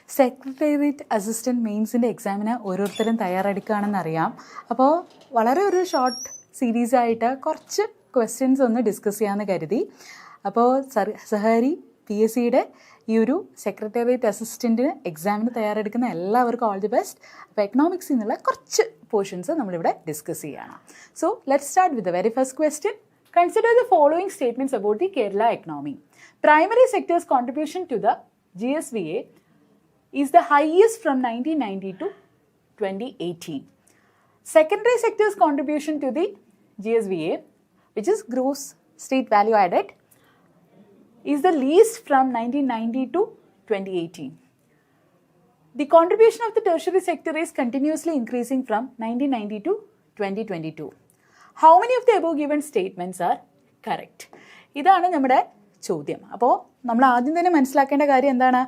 Secretariat assistant മെയിൻസിൻ്റെ എക്സാമിന് ഓരോരുത്തരും തയ്യാറെടുക്കുകയാണെന്നറിയാം. അപ്പോൾ വളരെ ഒരു ഷോർട്ട് സീരീസായിട്ട് കുറച്ച് ക്വസ്റ്റ്യൻസ് ഒന്ന് ഡിസ്കസ് ചെയ്യാമെന്ന് കരുതി. അപ്പോൾ സഹരി PSCയുടെ ഈ ഒരു സെക്രട്ടേറിയറ്റ് അസിസ്റ്റൻറ്റിന് എക്സാമിന് തയ്യാറെടുക്കുന്ന എല്ലാവർക്കും ഓൾ ദി ബെസ്റ്റ്. അപ്പോൾ എക്കണോമിക്സിൽ നിന്നുള്ള കുറച്ച് പോർഷൻസ് നമ്മളിവിടെ ഡിസ്കസ് ചെയ്യുകയാണ്. So let's start with the very first question. Consider the following statements about the Kerala economy. Primary sector's contribution to the GSVA is the highest from 1990 to 2018. Secondary sector's contribution to the GSVA, which is gross state value added, is the least from 1990 to 2018. The contribution of the tertiary sector is continuously increasing from 1990 to 2022. How many of the above given statements are correct? ഇതാണ് നമ്മുടെ ചോദ്യം. അപ്പോൾ നമ്മൾ ആദ്യം തന്നെ മനസ്സിലാക്കേണ്ട കാര്യം എന്താണ്?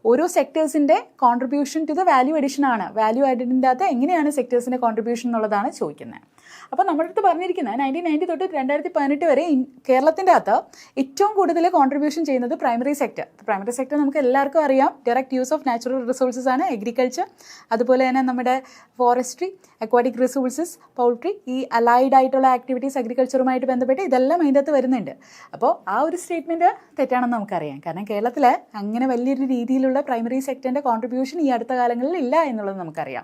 ഓരോ സെക്ടേഴ്സിൻ്റെ contribution to the value addition ആണ്. വാല്യൂ ആഡഡിൻ്റെ അകത്ത് എങ്ങനെയാണ് സെക്ടേഴ്സിൻ്റെ കോൺട്രിബ്യൂഷൻ എന്നുള്ളതാണ് ചോദിക്കുന്നത്. അപ്പോൾ നമ്മുടെ അടുത്ത് പറഞ്ഞിരിക്കുന്നത് 1990 തൊട്ട് 2018 വരെ കേരളത്തിൻ്റെ അകത്ത് ഏറ്റവും കൂടുതൽ കോൺട്രിബ്യൂഷൻ ചെയ്യുന്നത് പ്രൈമറി സെക്ടർ. പ്രൈമറി സെക്ടർ നമുക്ക് എല്ലാവർക്കും അറിയാം, direct use of natural resources ആണ്. അഗ്രികൾച്ചർ, അതുപോലെ തന്നെ നമ്മുടെ ഫോറസ്ട്രി, അക്വാറ്റിക് റിസോഴ്സസ്, പൗൾട്രി, ഈ അലൈഡ് ആയിട്ടുള്ള ആക്ടിവിറ്റീസ് അഗ്രികൾച്ചറുമായിട്ട് ബന്ധപ്പെട്ട് ഇതെല്ലാം അതിൻ്റെ അകത്ത് വരുന്നുണ്ട്. അപ്പോൾ ആ ഒരു സ്റ്റേറ്റ്മെൻറ്റ് തെറ്റാണെന്ന് നമുക്കറിയാം. കാരണം കേരളത്തിൽ അങ്ങനെ വലിയൊരു രീതിയിലുള്ള പ്രൈമറി സെക്ടറിൻ്റെ കോൺട്രിബ്യൂഷൻ ഈ അടുത്ത കാലങ്ങളിൽ ഇല്ല എന്നുള്ളത് നമുക്കറിയാം.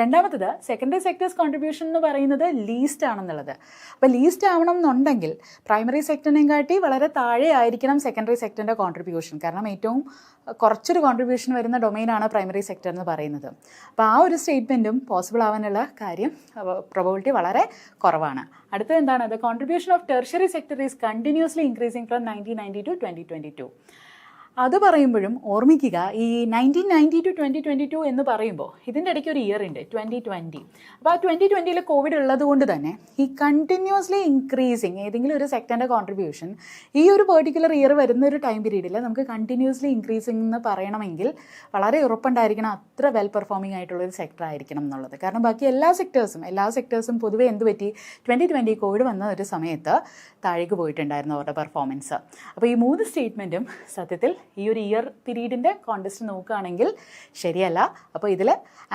രണ്ടാമത്തത് സെക്കൻഡറി സെക്ടേഴ്സ് കോൺട്രിബ്യൂഷൻ എന്ന് പറയുന്നത് ലീസ്റ്റ് ആണെന്നുള്ളത്. അപ്പോൾ ലീസ്റ്റ് ആവണം എന്നുണ്ടെങ്കിൽ പ്രൈമറി സെക്ടറിനെയും കാട്ടി വളരെ താഴെ ആയിരിക്കണം സെക്കൻഡറി സെക്ടറിൻ്റെ കോൺട്രിബ്യൂഷൻ. കാരണം ഏറ്റവും കുറച്ചൊരു കോൺട്രിബ്യൂഷൻ വരുന്ന ഡൊമൈനാണ് പ്രൈമറി സെക്ടർ എന്ന് പറയുന്നത്. അപ്പോൾ ആ ഒരു സ്റ്റേറ്റ്മെൻറ്റും പോസിബിൾ ആവാനുള്ള കാര്യം പ്രോബബിലിറ്റി വളരെ കുറവാണ്. അടുത്തത് എന്താണ്? The contribution of tertiary sector is continuously increasing from 1990 to 2022. അത് പറയുമ്പോഴും ഓർമ്മിക്കുക, ഈ 1990 ടു 2022 എന്ന് പറയുമ്പോൾ ഇതിൻ്റെ ഇടയ്ക്ക് ഒരു ഇയർ ഉണ്ട് 2020. അപ്പോൾ ആ 2020 കോവിഡ് ഉള്ളത് കൊണ്ട് തന്നെ ഈ കണ്ടിന്യൂസ്ലി ഇൻക്രീസിങ് ഏതെങ്കിലും ഒരു സെക്ടറിൻ്റെ കോൺട്രിബ്യൂഷൻ ഈ ഒരു പെർട്ടിക്കുലർ ഇയർ വരുന്ന ഒരു ടൈം പീരീഡിൽ നമുക്ക് കണ്ടിന്യൂസ്ലി ഇൻക്രീസിങ് എന്ന് പറയണമെങ്കിൽ വളരെ ഉറപ്പുണ്ടായിരിക്കണം അത്ര വെൽ പെർഫോമിംഗ് ആയിട്ടുള്ളൊരു സെക്ടർ ആയിരിക്കണം എന്നുള്ളത്. കാരണം ബാക്കി എല്ലാ സെക്ടേഴ്സും പൊതുവെ എന്ത് പറ്റി, 2020 കോവിഡ് വന്ന ഒരു സമയത്ത് താഴേക്ക് പോയിട്ടുണ്ടായിരുന്നു അവരുടെ പെർഫോമൻസ്. അപ്പോൾ ഈ മൂന്ന് സ്റ്റേറ്റ്മെൻറ്റും സത്യത്തിൽ ഈ ഒരു ഇയർ പീരീഡിൻ്റെ കോണ്ടെസ്റ്റ് നോക്കുകയാണെങ്കിൽ ശരിയല്ല. അപ്പോൾ ഇതിൽ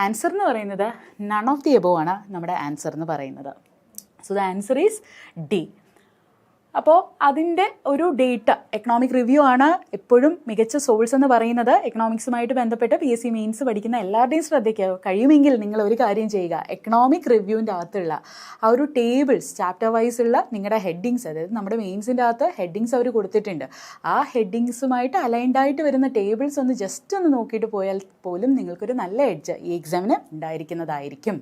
ആൻസർ എന്ന് പറയുന്നത് നൺ ഓഫ് ദി എബോവ് ആണ് നമ്മുടെ ആൻസർ എന്ന് പറയുന്നത്. So the answer is D. അപ്പോൾ അതിൻ്റെ ഒരു ഡേറ്റ എക്കണോമിക് റിവ്യൂ ആണ് എപ്പോഴും മികച്ച സോഴ്സ് എന്ന് പറയുന്നത്. എക്കണോമിക്സുമായിട്ട് ബന്ധപ്പെട്ട് PSC മെയിൻസ് പഠിക്കുന്ന എല്ലാവരുടെയും ശ്രദ്ധയ്ക്ക് കഴിയുമെങ്കിൽ നിങ്ങൾ ഒരു കാര്യം ചെയ്യുക, എക്കണോമിക് റിവ്യൂവിൻ്റെ അകത്തുള്ള ആ ഒരു ടേബിൾസ് ചാപ്റ്റർ വൈസ് ഉള്ള നിങ്ങളുടെ ഹെഡിങ്സ്, അതായത് നമ്മുടെ മെയിൻസിൻ്റെ അകത്ത് ഹെഡിങ്സ് അവർ കൊടുത്തിട്ടുണ്ട്, ആ ഹെഡിങ്സുമായിട്ട് അലൈൻഡ് ആയിട്ട് വരുന്ന ടേബിൾസ് ഒന്ന് ജസ്റ്റ് ഒന്ന് നോക്കിയിട്ട് പോയാൽ പോലും നിങ്ങൾക്കൊരു നല്ല എഡ്ജ് ഈ എക്സാമിന് ഉണ്ടായിരിക്കുന്നതായിരിക്കും.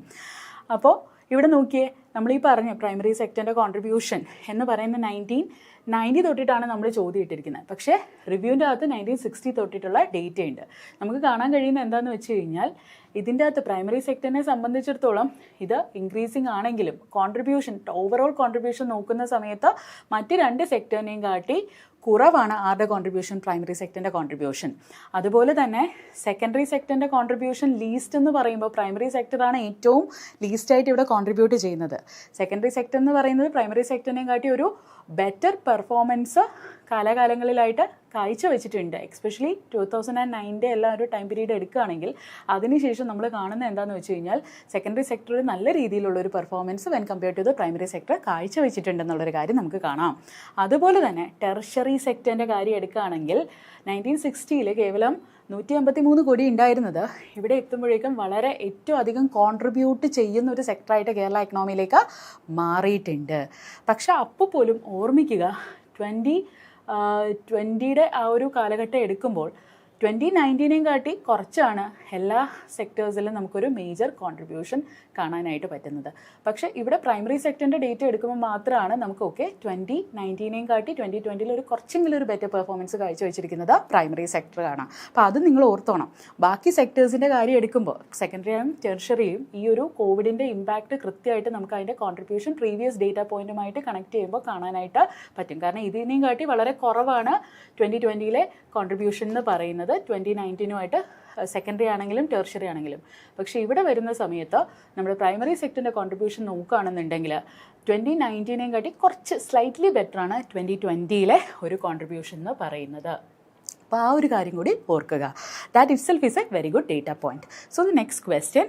അപ്പോൾ ഇവിടെ നോക്കിയേ, നമ്മൾ ഈ പറഞ്ഞ പ്രൈമറി സെക്ടറിൻ്റെ കോൺട്രിബ്യൂഷൻ എന്ന് പറയുന്ന 1990 തൊട്ടിട്ടാണ് നമ്മൾ ചോദ്യം ഇട്ടിരിക്കുന്നത്. പക്ഷേ റിവ്യൂവിൻ്റെ അകത്ത് 1960 തൊട്ടിട്ടുള്ള ഡേറ്റ ഉണ്ട്. നമുക്ക് കാണാൻ കഴിയുന്ന എന്താണെന്ന് വെച്ച് കഴിഞ്ഞാൽ ഇതിൻ്റെ അകത്ത് പ്രൈമറി സെക്ടറിനെ സംബന്ധിച്ചിടത്തോളം ഇത് ഇൻക്രീസിങ് ആണെങ്കിലും കോൺട്രിബ്യൂഷൻ ഓവറോൾ കോൺട്രിബ്യൂഷൻ നോക്കുന്ന സമയത്ത് മറ്റ് രണ്ട് സെക്ടറിനെയും കാട്ടി കുറവാണ് ആരുടെ കോൺട്രിബ്യൂഷൻ, പ്രൈമറി സെക്ടറിൻ്റെ കോൺട്രിബ്യൂഷൻ. അതുപോലെ തന്നെ സെക്കൻഡറി സെക്ടറിൻ്റെ കോൺട്രിബ്യൂഷൻ ലീസ്റ്റ് എന്ന് പറയുമ്പോൾ പ്രൈമറി സെക്ടറാണ് ഏറ്റവും ലീസ്റ്റായിട്ട് ഇവിടെ കോൺട്രിബ്യൂട്ട് ചെയ്യുന്നത്. സെക്കൻഡറി സെക്ടർ എന്ന് പറയുന്നത് പ്രൈമറി സെക്ടറിനെയും കാട്ടി ഒരു ബെറ്റർ പെർഫോമൻസ് കാലാകാലങ്ങളിലായിട്ട് കാഴ്ചവെച്ചിട്ടുണ്ട്. എസ്പെഷ്യലി 2009 എല്ലാം ഒരു ടൈം പീരീഡ് എടുക്കുകയാണെങ്കിൽ അതിനുശേഷം നമ്മൾ കാണുന്നത് എന്താണെന്ന് വെച്ച് കഴിഞ്ഞാൽ സെക്കൻഡറി സെക്ടറിൽ നല്ല രീതിയിലുള്ള ഒരു performance when compare to the primary sector കാഴ്ചവെച്ചിട്ടുണ്ടെന്നുള്ളൊരു കാര്യം നമുക്ക് കാണാം. അതുപോലെ തന്നെ ടെർഷ്യറി സെക്ടറിൻ്റെ കാര്യം എടുക്കുകയാണെങ്കിൽ 1960 കേവലം 153 കോടി ഉണ്ടായിരുന്നത് ഇവിടെ എത്തുമ്പോഴേക്കും വളരെ ഏറ്റവും അധികം കോൺട്രിബ്യൂട്ട് ചെയ്യുന്ന ഒരു സെക്ടറായിട്ട് കേരള എക്കണോമിയിലേക്ക് മാറിയിട്ടുണ്ട്. പക്ഷെ അപ്പോൾ പോലും ഓർമ്മിക്കുക, 2020 ആ ഒരു കാലഘട്ടം എടുക്കുമ്പോൾ 2019 കാട്ടി കുറച്ചാണ് എല്ലാ സെക്ടേഴ്സിലും നമുക്കൊരു മേജർ കോൺട്രിബ്യൂഷൻ കാണാനായിട്ട് പറ്റുന്നത്. പക്ഷേ ഇവിടെ പ്രൈമറി സെക്ടറിൻ്റെ ഡേറ്റ എടുക്കുമ്പോൾ മാത്രമാണ് നമുക്ക് 2019 കാട്ടി 2020 ഒരു കുറച്ചെങ്കിലും ഒരു ബെറ്റർ പെർഫോമൻസ് കാഴ്ചവെച്ചിരിക്കുന്നത് പ്രൈമറി സെക്ടർ കാണാം. അപ്പോൾ അത് നിങ്ങൾ ഓർത്തോണം. ബാക്കി സെക്ടേഴ്സിൻ്റെ കാര്യം എടുക്കുമ്പോൾ സെക്കൻഡറിയും ടെർഷ്യറിയും ഈ ഒരു കോവിഡിൻ്റെ ഇമ്പാക്റ്റ് കൃത്യമായിട്ട് നമുക്ക് അതിൻ്റെ കോൺട്രിബ്യൂഷൻ പ്രീവിയസ് ഡേറ്റ പോയിന്റുമായിട്ട് കണക്ട് ചെയ്യുമ്പോൾ കാണാനായിട്ട് പറ്റും. കാരണം ഇതിനെയും കാട്ടി വളരെ കുറവാണ് 2020 കോൺട്രിബ്യൂഷൻ എന്ന് പറയുന്നത് 2019 സെക്കൻഡറി ആണെങ്കിലും ടെർഷ്യറി ആണെങ്കിലും. പക്ഷേ ഇവിടെ വരുന്ന സമയത്ത് നമ്മുടെ പ്രൈമറി സെക്ടറിൻ്റെ കോൺട്രിബ്യൂഷൻ നോക്കുകയാണെന്നുണ്ടെങ്കിൽ 2019 കാട്ടി കുറച്ച് സ്ലൈറ്റ്ലി ബെറ്ററാണ് 2020 ഒരു കോൺട്രിബ്യൂഷൻ എന്ന് പറയുന്നത്. അപ്പോൾ ആ ഒരു കാര്യം കൂടി ഓർക്കുക. That itself is A very good data point. So the next question,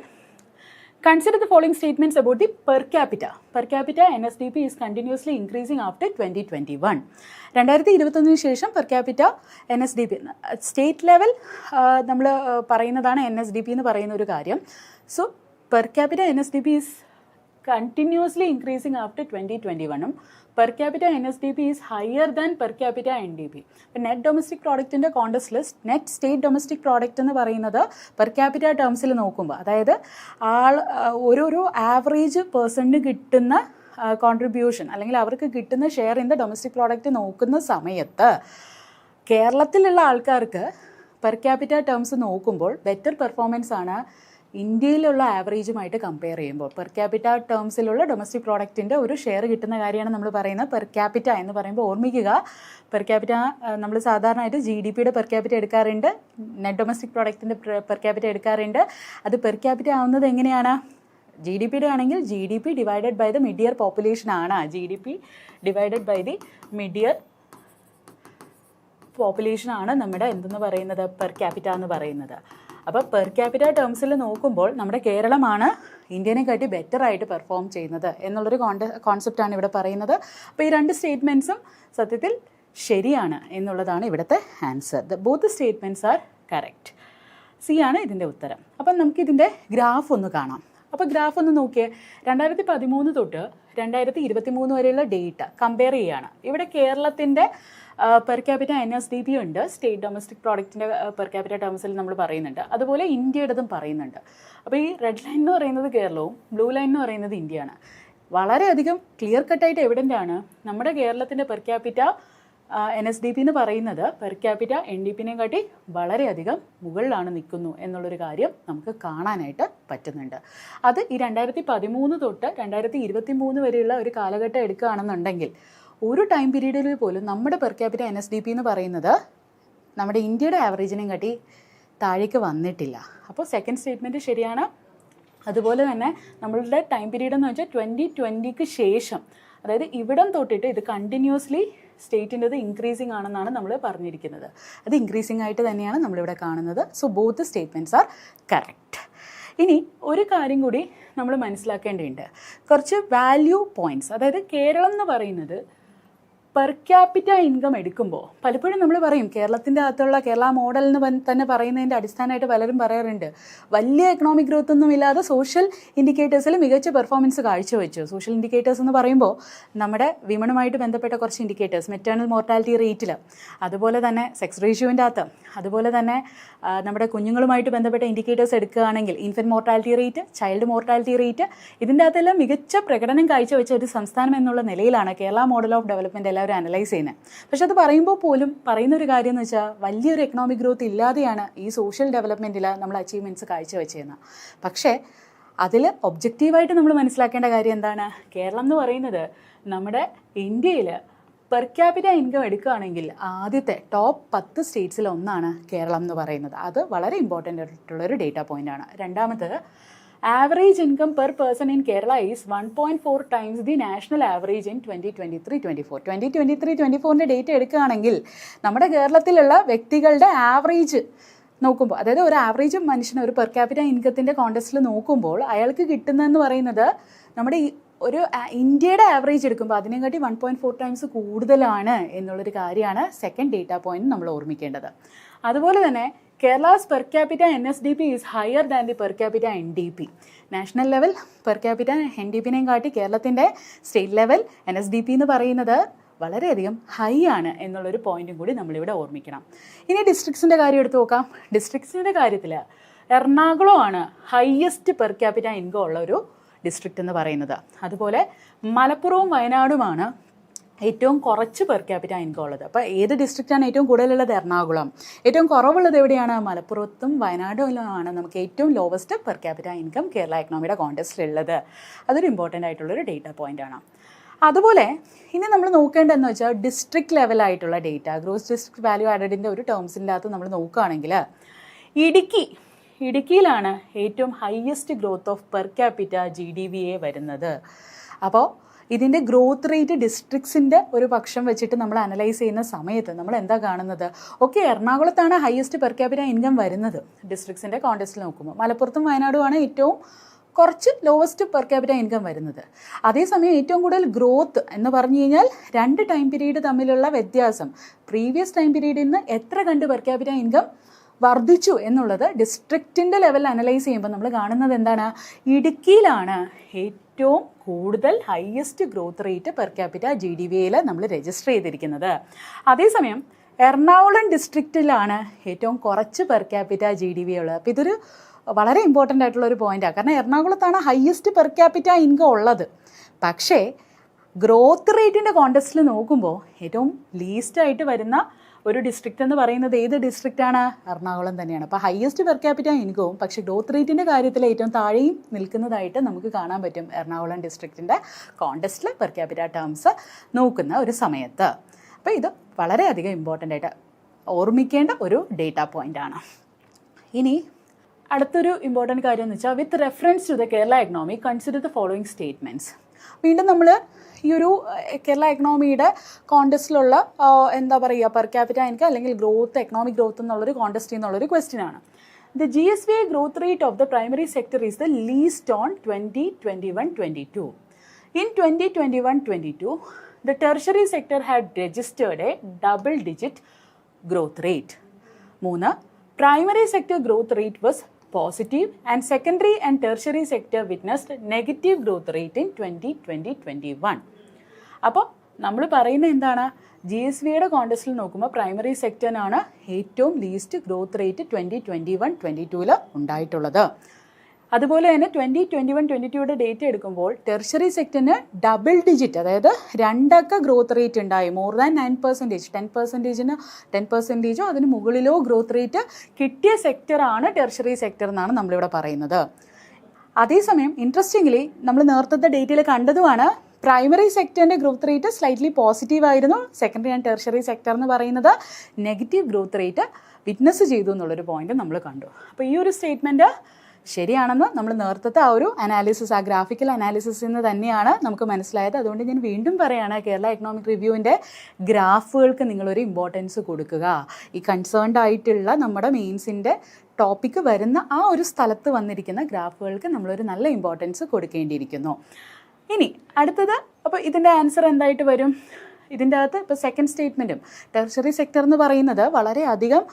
consider the following statements about the per capita. Per capita NSDP is continuously increasing after 2021. 2021 ശേഷം per capita NSDP state level നമ്മൾ പറയുന്നതാണ് NSDP എന്ന് പറയുന്ന ഒരു കാര്യം. So per capita NSDP is continuously increasing after 2021. Per capita NSDP is higher than per capita NDP. Net domestic പ്രോഡക്റ്റിൻ്റെ context list net state domestic product എന്ന് പറയുന്നത് per capita ടേംസിൽ നോക്കുമ്പോൾ, അതായത് ഓരോരോ ആവറേജ് പേഴ്സണിന് കിട്ടുന്ന കോൺട്രിബ്യൂഷൻ അല്ലെങ്കിൽ അവർക്ക് കിട്ടുന്ന share in the domestic product നോക്കുന്ന സമയത്ത് കേരളത്തിലുള്ള ആൾക്കാർക്ക് പെർ ക്യാപിറ്റ ടേംസ് നോക്കുമ്പോൾ ബെറ്റർ പെർഫോമൻസ് ആണ് ഇന്ത്യയിലുള്ള ആവറേജുമായിട്ട് കമ്പയർ ചെയ്യുമ്പോൾ. പെർ ക്യാപിറ്റ ടേംസിലുള്ള ഡൊമസ്റ്റിക് പ്രോഡക്റ്റിൻ്റെ ഒരു ഷെയർ കിട്ടുന്ന കാര്യമാണ് നമ്മൾ പറയുന്നത് പെർ ക്യാപിറ്റ എന്ന് പറയുമ്പോൾ. ഓർമ്മിക്കുക, പെർ ക്യാപിറ്റ നമ്മൾ സാധാരണയായിട്ട് GDPയുടെ പെർ ക്യാപിറ്റ എടുക്കാറുണ്ട്, നെറ്റ് ഡൊമസ്റ്റിക് പ്രോഡക്റ്റിൻ്റെ പെർ ക്യാപിറ്റ എടുക്കാറുണ്ട്. അത് പെർ ക്യാപിറ്റ ആവുന്നത് എങ്ങനെയാണ്? GDPയുടെ ആണെങ്കിൽ GDP divided by the mid year population ആണ്. GDP divided by the mid year population ആണ് നമ്മുടെ എന്തെന്ന് പറയുന്നത് പെർ ക്യാപിറ്റ എന്ന് പറയുന്നത്. അപ്പോൾ പെർ ക്യാപിറ്റ ടേംസിൽ നോക്കുമ്പോൾ നമ്മുടെ കേരളമാണ് ഇന്ത്യനെക്കാട്ടി ബെറ്റർ ആയിട്ട് പെർഫോം ചെയ്യുന്നത് എന്നുള്ളൊരു കോൺസെപ്റ്റാണ് ഇവിടെ പറയുന്നത്. അപ്പോൾ ഈ രണ്ട് സ്റ്റേറ്റ്മെൻറ്റ്സും സത്യത്തിൽ ശരിയാണ് എന്നുള്ളതാണ് ഇവിടുത്തെ answer. Both statements are correct. C ആണ് ഇതിൻ്റെ ഉത്തരം. അപ്പം നമുക്കിതിൻ്റെ ഗ്രാഫ് ഒന്ന് കാണാം. അപ്പോൾ ഗ്രാഫ് ഒന്ന് നോക്കിയേ. 2013 തൊട്ട് 2023 വരെയുള്ള ഡേറ്റ കമ്പയർ ചെയ്യുകയാണ്. ഇവിടെ കേരളത്തിൻ്റെ പെർ ക്യാപിറ്റ NSDP ഉണ്ട്, സ്റ്റേറ്റ് ഡൊമസ്റ്റിക് പ്രോഡക്റ്റിൻ്റെ പെർ ക്യാപിറ്റ ടേംസിൽ നമ്മൾ പറയുന്നുണ്ട്. അതുപോലെ ഇന്ത്യയുടേതും പറയുന്നുണ്ട്. അപ്പോൾ ഈ റെഡ് ലൈൻ എന്ന് പറയുന്നത് കേരളവും ബ്ലൂ ലൈൻ എന്ന് പറയുന്നത് ഇന്ത്യയാണ്. വളരെയധികം ക്ലിയർ കട്ടായിട്ട് എവിഡൻ്റ് ആണ് നമ്മുടെ കേരളത്തിൻ്റെ പെർ ക്യാപിറ്റ NSDP എന്ന് പറയുന്നത് പെർ ക്യാപിറ്റ NDPനെ കാട്ടി വളരെയധികം മുകളിലാണ് നിൽക്കുന്നു എന്നുള്ളൊരു കാര്യം നമുക്ക് കാണാനായിട്ട് പറ്റുന്നുണ്ട്. അത് ഈ 2013 തൊട്ട് 2023 വരെയുള്ള ഒരു കാലഘട്ടം എടുക്കുകയാണെന്നുണ്ടെങ്കിൽ ഒരു ടൈം പീരീഡിൽ പോലും നമ്മുടെ പെർ ക്യാപിറ്റ NSDP എന്ന് പറയുന്നത് നമ്മുടെ ഇന്ത്യയുടെ ആവറേജിനെയും കാട്ടി താഴേക്ക് വന്നിട്ടില്ല. അപ്പോൾ സെക്കൻഡ് സ്റ്റേറ്റ്മെൻറ്റ് ശരിയാണ്. അതുപോലെ തന്നെ നമ്മളുടെ ടൈം പീരീഡ് എന്ന് വെച്ചാൽ 2020ക്ക് ശേഷം, അതായത് ഇവിടം തൊട്ടിട്ട് ഇത് കണ്ടിന്യൂസ്ലി സ്റ്റേറ്റിൻ്റെത് ഇൻക്രീസിങ് ആണെന്നാണ് നമ്മൾ പറഞ്ഞിരിക്കുന്നത്. അത് ഇൻക്രീസിങ് ആയിട്ട് തന്നെയാണ് നമ്മളിവിടെ കാണുന്നത്. So both statements are correct. ഇനി ഒരു കാര്യം കൂടി നമ്മൾ മനസ്സിലാക്കേണ്ടതുണ്ട്. കുറച്ച് വാല്യൂ പോയിൻറ്റ്സ്. അതായത് കേരളം എന്ന് പറയുന്നത് പെർ ക്യാപിറ്റ ഇൻകം എടുക്കുമ്പോൾ പലപ്പോഴും നമ്മൾ പറയും കേരളത്തിൻ്റെ അകത്തുള്ള കേരള മോഡൽ എന്ന് തന്നെ പറയുന്നതിൻ്റെ അടിസ്ഥാനമായിട്ട് പലരും പറയാറുണ്ട് വലിയ എക്കണോമിക് ഗ്രോത്ത് ഒന്നും ഇല്ലാതെ സോഷ്യൽ ഇൻഡിക്കേറ്റേഴ്സിൽ മികച്ച പെർഫോമൻസ് കാഴ്ചവെച്ചു. സോഷ്യൽ ഇൻഡിക്കേറ്റേഴ്സ് എന്ന് പറയുമ്പോൾ നമ്മുടെ വിമണുമായിട്ട് ബന്ധപ്പെട്ട കുറച്ച് ഇൻഡിക്കേറ്റേഴ്സ്, മെറ്റേണൽ മോർട്ടാലിറ്റി റേറ്റിൽ, അതുപോലെ തന്നെ സെക്സ് റേഷ്യോൻ്റെ അകത്ത്, അതുപോലെ തന്നെ നമ്മുടെ കുഞ്ഞുങ്ങളുമായിട്ട് ബന്ധപ്പെട്ട ഇൻഡിക്കേറ്റേഴ്സ് എടുക്കുകയാണെങ്കിൽ infant mortality rate, child mortality rate, ഇതിൻ്റെ അകത്തെല്ലാം മികച്ച പ്രകടനം കാഴ്ചവെച്ച ഒരു സംസ്ഥാനം എന്നുള്ള നിലയിലാണ് കേരള മോഡൽ ഓഫ് ഡെവലപ്മെൻറ്റ് എല്ലാവരും അനലൈസ് ചെയ്യുന്നത്. പക്ഷെ അത് പറയുമ്പോൾ പോലും പറയുന്നൊരു കാര്യം എന്ന് വെച്ചാൽ വലിയൊരു എക്കണോമിക് ഗ്രോത്ത് ഇല്ലാതെയാണ് ഈ സോഷ്യൽ ഡെവലപ്മെൻറ്റിൽ നമ്മൾ അച്ചീവ്മെൻറ്റ്സ് കാഴ്ചവെച്ചിരുന്നത്. പക്ഷേ അതിൽ ഒബ്ജക്റ്റീവായിട്ട് നമ്മൾ മനസ്സിലാക്കേണ്ട കാര്യം എന്താണ്? കേരളം എന്ന് പറയുന്നത് നമ്മുടെ ഇന്ത്യയിൽ പെർ ക്യാപിറ്റ ഇൻകം എടുക്കുകയാണെങ്കിൽ ആദ്യത്തെ ടോപ്പ് 10 സ്റ്റേറ്റ്സിൽ ഒന്നാണ് കേരളം എന്ന് പറയുന്നത്. അത് വളരെ ഇമ്പോർട്ടൻ്റ് ആയിട്ടുള്ളൊരു ഡേറ്റ പോയിൻ്റാണ്. രണ്ടാമത്, average income per person in Kerala is 1.4 times the national average in 2023-24. 2023-24 data എടുക്കുകയാണെങ്കിൽ നമ്മുടെ കേരളത്തിലുള്ള വ്യക്തികളുടെ ആവറേജ് നോക്കുമ്പോൾ, അതായത് ഒരു ആവറേജ് മനുഷ്യന് ഒരു പെർ ക്യാപിറ്റ ഇൻകത്തിൻ്റെ കോണ്ടസ്റ്റിൽ നോക്കുമ്പോൾ അയാൾക്ക് കിട്ടുന്നതെന്ന് പറയുന്നത് നമ്മുടെ ഒരു ഇന്ത്യയുടെ ആവറേജ് എടുക്കുമ്പോൾ അതിനെക്കാട്ടി 1.4 ടൈംസ് കൂടുതലാണ് എന്നുള്ളൊരു കാര്യമാണ് സെക്കൻഡ് ഡേറ്റ പോയിന്റ് നമ്മൾ ഓർമ്മിക്കേണ്ടത്. അതുപോലെ തന്നെ Kerala's per capita NSDP is higher than the per capita NDP. National level per capita NDPനെയും കാട്ടി കേരളത്തിൻ്റെ സ്റ്റേറ്റ് ലെവൽ NSDP എന്ന് പറയുന്നത് വളരെയധികം ഹൈ ആണ് എന്നുള്ളൊരു പോയിന്റും കൂടി നമ്മളിവിടെ ഓർമ്മിക്കണം. ഇനി ഡിസ്ട്രിക്ട്സിൻ്റെ കാര്യം എടുത്ത് നോക്കാം. ഡിസ്ട്രിക്ട്സിൻ്റെ കാര്യത്തിൽ എറണാകുളമാണ് ഹയസ്റ്റ് പെർ ക്യാപിറ്റ ഇൻകം ഉള്ള ഒരു ഡിസ്ട്രിക്റ്റ് എന്ന് പറയുന്നത്. അതുപോലെ മലപ്പുറവും വയനാടുമാണ് ഏറ്റവും കുറച്ച് പെർ ക്യാപിറ്റ ഇൻകം ഉള്ളത്. അപ്പോൾ ഏത് ഡിസ്ട്രിക്റ്റാണ് ഏറ്റവും കൂടുതലുള്ളത്? എറണാകുളം. ഏറ്റവും കുറവുള്ളത് എവിടെയാണ്? മലപ്പുറത്തും വയനാടുമാണ് നമുക്ക് ഏറ്റവും lowest per capita income Kerala എക്കണോമിയുടെ കോണ്ടസ്റ്റിലുള്ളത്. അതൊരു ഇമ്പോർട്ടൻ്റ് ആയിട്ടുള്ളൊരു ഡേറ്റ പോയിൻ്റാണ്. അതുപോലെ ഇനി നമ്മൾ നോക്കേണ്ടതെന്ന് വെച്ചാൽ ഡിസ്ട്രിക്ട് ലെവലായിട്ടുള്ള ഡേറ്റ, ഗ്രോസ് ഡിസ്ട്രിക്ട് വാല്യൂ ആഡഡിൻ്റെ ഒരു ടേംസിൻ്റെ അകത്ത് നമ്മൾ നോക്കുകയാണെങ്കിൽ ഇടുക്കിയിലാണ് ഏറ്റവും highest growth of per capita GDVA വരുന്നത്. അപ്പോൾ ഇതിൻ്റെ ഗ്രോത്ത് റേറ്റ് ഡിസ്ട്രിക്ട്സിൻ്റെ ഒരു പക്ഷം വെച്ചിട്ട് നമ്മൾ അനലൈസ് ചെയ്യുന്ന സമയത്ത് നമ്മൾ എന്താ കാണുന്നത്? ഓക്കെ, എറണാകുളത്താണ് ഹയസ്റ്റ് പെർ ക്യാപിറ്റ ഇൻകം വരുന്നത് ഡിസ്ട്രിക്ട്സിൻ്റെ കോണ്ടെക്സ്റ്റിൽ നോക്കുമ്പോൾ. മലപ്പുറത്തും വയനാടുമാണ് ഏറ്റവും കുറച്ച് ലോവസ്റ്റ് പെർ ക്യാപിറ്റ ഇൻകം വരുന്നത്. അതേസമയം ഏറ്റവും കൂടുതൽ ഗ്രോത്ത് എന്ന് പറഞ്ഞു കഴിഞ്ഞാൽ 2 ടൈം പീരീഡ് തമ്മിലുള്ള വ്യത്യാസം, പ്രീവിയസ് ടൈം പീരീഡിൽ നിന്ന് എത്ര കണ്ട് പെർ ക്യാപിറ്റ ഇൻകം വർദ്ധിച്ചു എന്നുള്ളത് ഡിസ്ട്രിക്റ്റിൻ്റെ ലെവലിൽ അനലൈസ് ചെയ്യുമ്പോൾ നമ്മൾ കാണുന്നത് എന്താണ്? ഇടുക്കിയിലാണ് ഏറ്റവും കൂടുതൽ highest growth rate per capita GDP-യിൽ നമ്മൾ രജിസ്റ്റർ ചെയ്തിരിക്കുന്നത്. അതേസമയം എറണാകുളം ഡിസ്ട്രിക്റ്റിലാണ് ഏറ്റവും കുറച്ച് പെർ ക്യാപിറ്റ GDP ഉള്ളത്. അപ്പോൾ ഇതൊരു വളരെ ഇമ്പോർട്ടൻ്റ് ആയിട്ടുള്ളൊരു പോയിൻ്റാണ്. കാരണം എറണാകുളത്താണ് ഹയസ്റ്റ് പെർ ക്യാപിറ്റ ഇൻകം ഉള്ളത്. പക്ഷേ ഗ്രോത്ത് റേറ്റിൻ്റെ കോണ്ടെക്സ്റ്റിൽ നോക്കുമ്പോൾ ഏറ്റവും ലീസ്റ്റായിട്ട് വരുന്ന ഒരു ഡിസ്ട്രിക്റ്റ് എന്ന് പറയുന്നത് ഏത് ഡിസ്ട്രിക്റ്റാണ്? എറണാകുളം തന്നെയാണ്. അപ്പോൾ ഹയസ്റ്റ് പെർ ക്യാപിറ്റ ഇൻകവും പക്ഷേ ഗ്രോത്ത് റേറ്റിൻ്റെ കാര്യത്തിൽ ഏറ്റവും താഴെയും നിൽക്കുന്നതായിട്ട് നമുക്ക് കാണാൻ പറ്റും എറണാകുളം ഡിസ്ട്രിക്റ്റിൻ്റെ കോണ്ടെക്സ്റ്റിൽ പെർ ക്യാപിറ്റ ടേംസ് നോക്കുന്ന ഒരു സമയത്ത്. അപ്പോൾ ഇത് വളരെയധികം ഇമ്പോർട്ടൻ്റ് ആയിട്ട് ഓർമ്മിക്കേണ്ട ഒരു ഡേറ്റ പോയിൻ്റാണ്. ഇനി അടുത്തൊരു ഇമ്പോർട്ടൻറ്റ് കാര്യം എന്ന് വെച്ചാൽ with reference to the Kerala economy consider the following statements. വീണ്ടും നമ്മൾ ഈ ഒരു കേരള എക്കണോമിയുടെ കോണ്ടെക്സ്റ്റിലുള്ള എന്താ പറയുക പെർ ക്യാപിറ്റ ഇൻകം അല്ലെങ്കിൽ ഗ്രോത്ത്, എക്കണോമിക് ഗ്രോത്ത് എന്നുള്ളൊരു കോണ്ടെക്സ്റ്റ് എന്നുള്ളൊരു ക്വസ്റ്റ്യൻ ആണ്. The GSV growth rate of the primary sector is the least on 2021-22. In 2021-22 the tertiary sector had registered a double-digit growth rate. 3. Primary sector growth rate was positive and secondary and tertiary sector witnessed negative growth rate in 2020-21. അപ്പോൾ നമ്മൾ പറയുന്നത് എന്താണ്? GSVയുടെ കോണ്ടെക്സ്റ്റിൽ നോക്കുമ്പോൾ primary സെക്ടറിനാണ് ഏറ്റവും least growth rate 2021-22 ഉണ്ടായിട്ടുള്ളത്. അതുപോലെ തന്നെ 2021-22 data എടുക്കുമ്പോൾ ടെർഷറി സെക്ടറിന് ഡബിൾ ഡിജിറ്റ്, അതായത് 2 അക്ക ഗ്രോത്ത് റേറ്റ് ഉണ്ടായി. മോർ ദാൻ 9%, 10%, അതിന് മുകളിലോ ഗ്രോത്ത് റേറ്റ് കിട്ടിയ സെക്ടറാണ് ടെർഷറി സെക്ടർ എന്നാണ് നമ്മളിവിടെ പറയുന്നത്. അതേസമയം ഇൻട്രസ്റ്റിംഗ്ലി നമ്മൾ നേരത്തെ ഡേറ്റയിൽ കണ്ടതുമാണ് പ്രൈമറി സെക്ടറിൻ്റെ ഗ്രോത്ത് റേറ്റ് സ്ലൈറ്റ്ലി പോസിറ്റീവ് ആയിരുന്നു. സെക്കൻഡറി ആൻഡ് ടെർഷറി സെക്ടർ എന്ന് പറയുന്നത് നെഗറ്റീവ് ഗ്രോത്ത് റേറ്റ് വിറ്റ്നസ് ചെയ്തു എന്നുള്ളൊരു പോയിന്റ് നമ്മൾ കണ്ടു. അപ്പോൾ ഈ ഒരു സ്റ്റേറ്റ്മെൻറ്റ് ശരിയാണെന്ന് നമ്മൾ നേരത്തെ ആ ഒരു അനാലിസിസ്, ആ ഗ്രാഫിക്കൽ അനാലിസിസിൽ നിന്ന് തന്നെയാണ് നമുക്ക് മനസ്സിലായത്. അതുകൊണ്ട് ഞാൻ വീണ്ടും പറയുകയാണ്, കേരള എക്കണോമിക് റിവ്യൂവിൻ്റെ ഗ്രാഫുകൾക്ക് നിങ്ങളൊരു ഇമ്പോർട്ടൻസ് കൊടുക്കുക. ഈ കൺസേൺഡ് ആയിട്ടുള്ള നമ്മുടെ മെയിൻസിൻ്റെ ടോപ്പിക്ക് വരുന്ന ആ ഒരു സ്ഥലത്ത് വന്നിരിക്കുന്ന ഗ്രാഫുകൾക്ക് നമ്മളൊരു നല്ല ഇമ്പോർട്ടൻസ് കൊടുക്കേണ്ടിയിരിക്കുന്നു. ഇനി അടുത്തത്, അപ്പോൾ ഇതിൻ്റെ ആൻസർ എന്തായിട്ട് വരും? ഇതിൻ്റെ അകത്ത് ഇപ്പോൾ സെക്കൻഡ് സ്റ്റേറ്റ്മെൻറ്റും ടെർഷറി സെക്ടർ എന്ന് പറയുന്നത് വളരെയധികം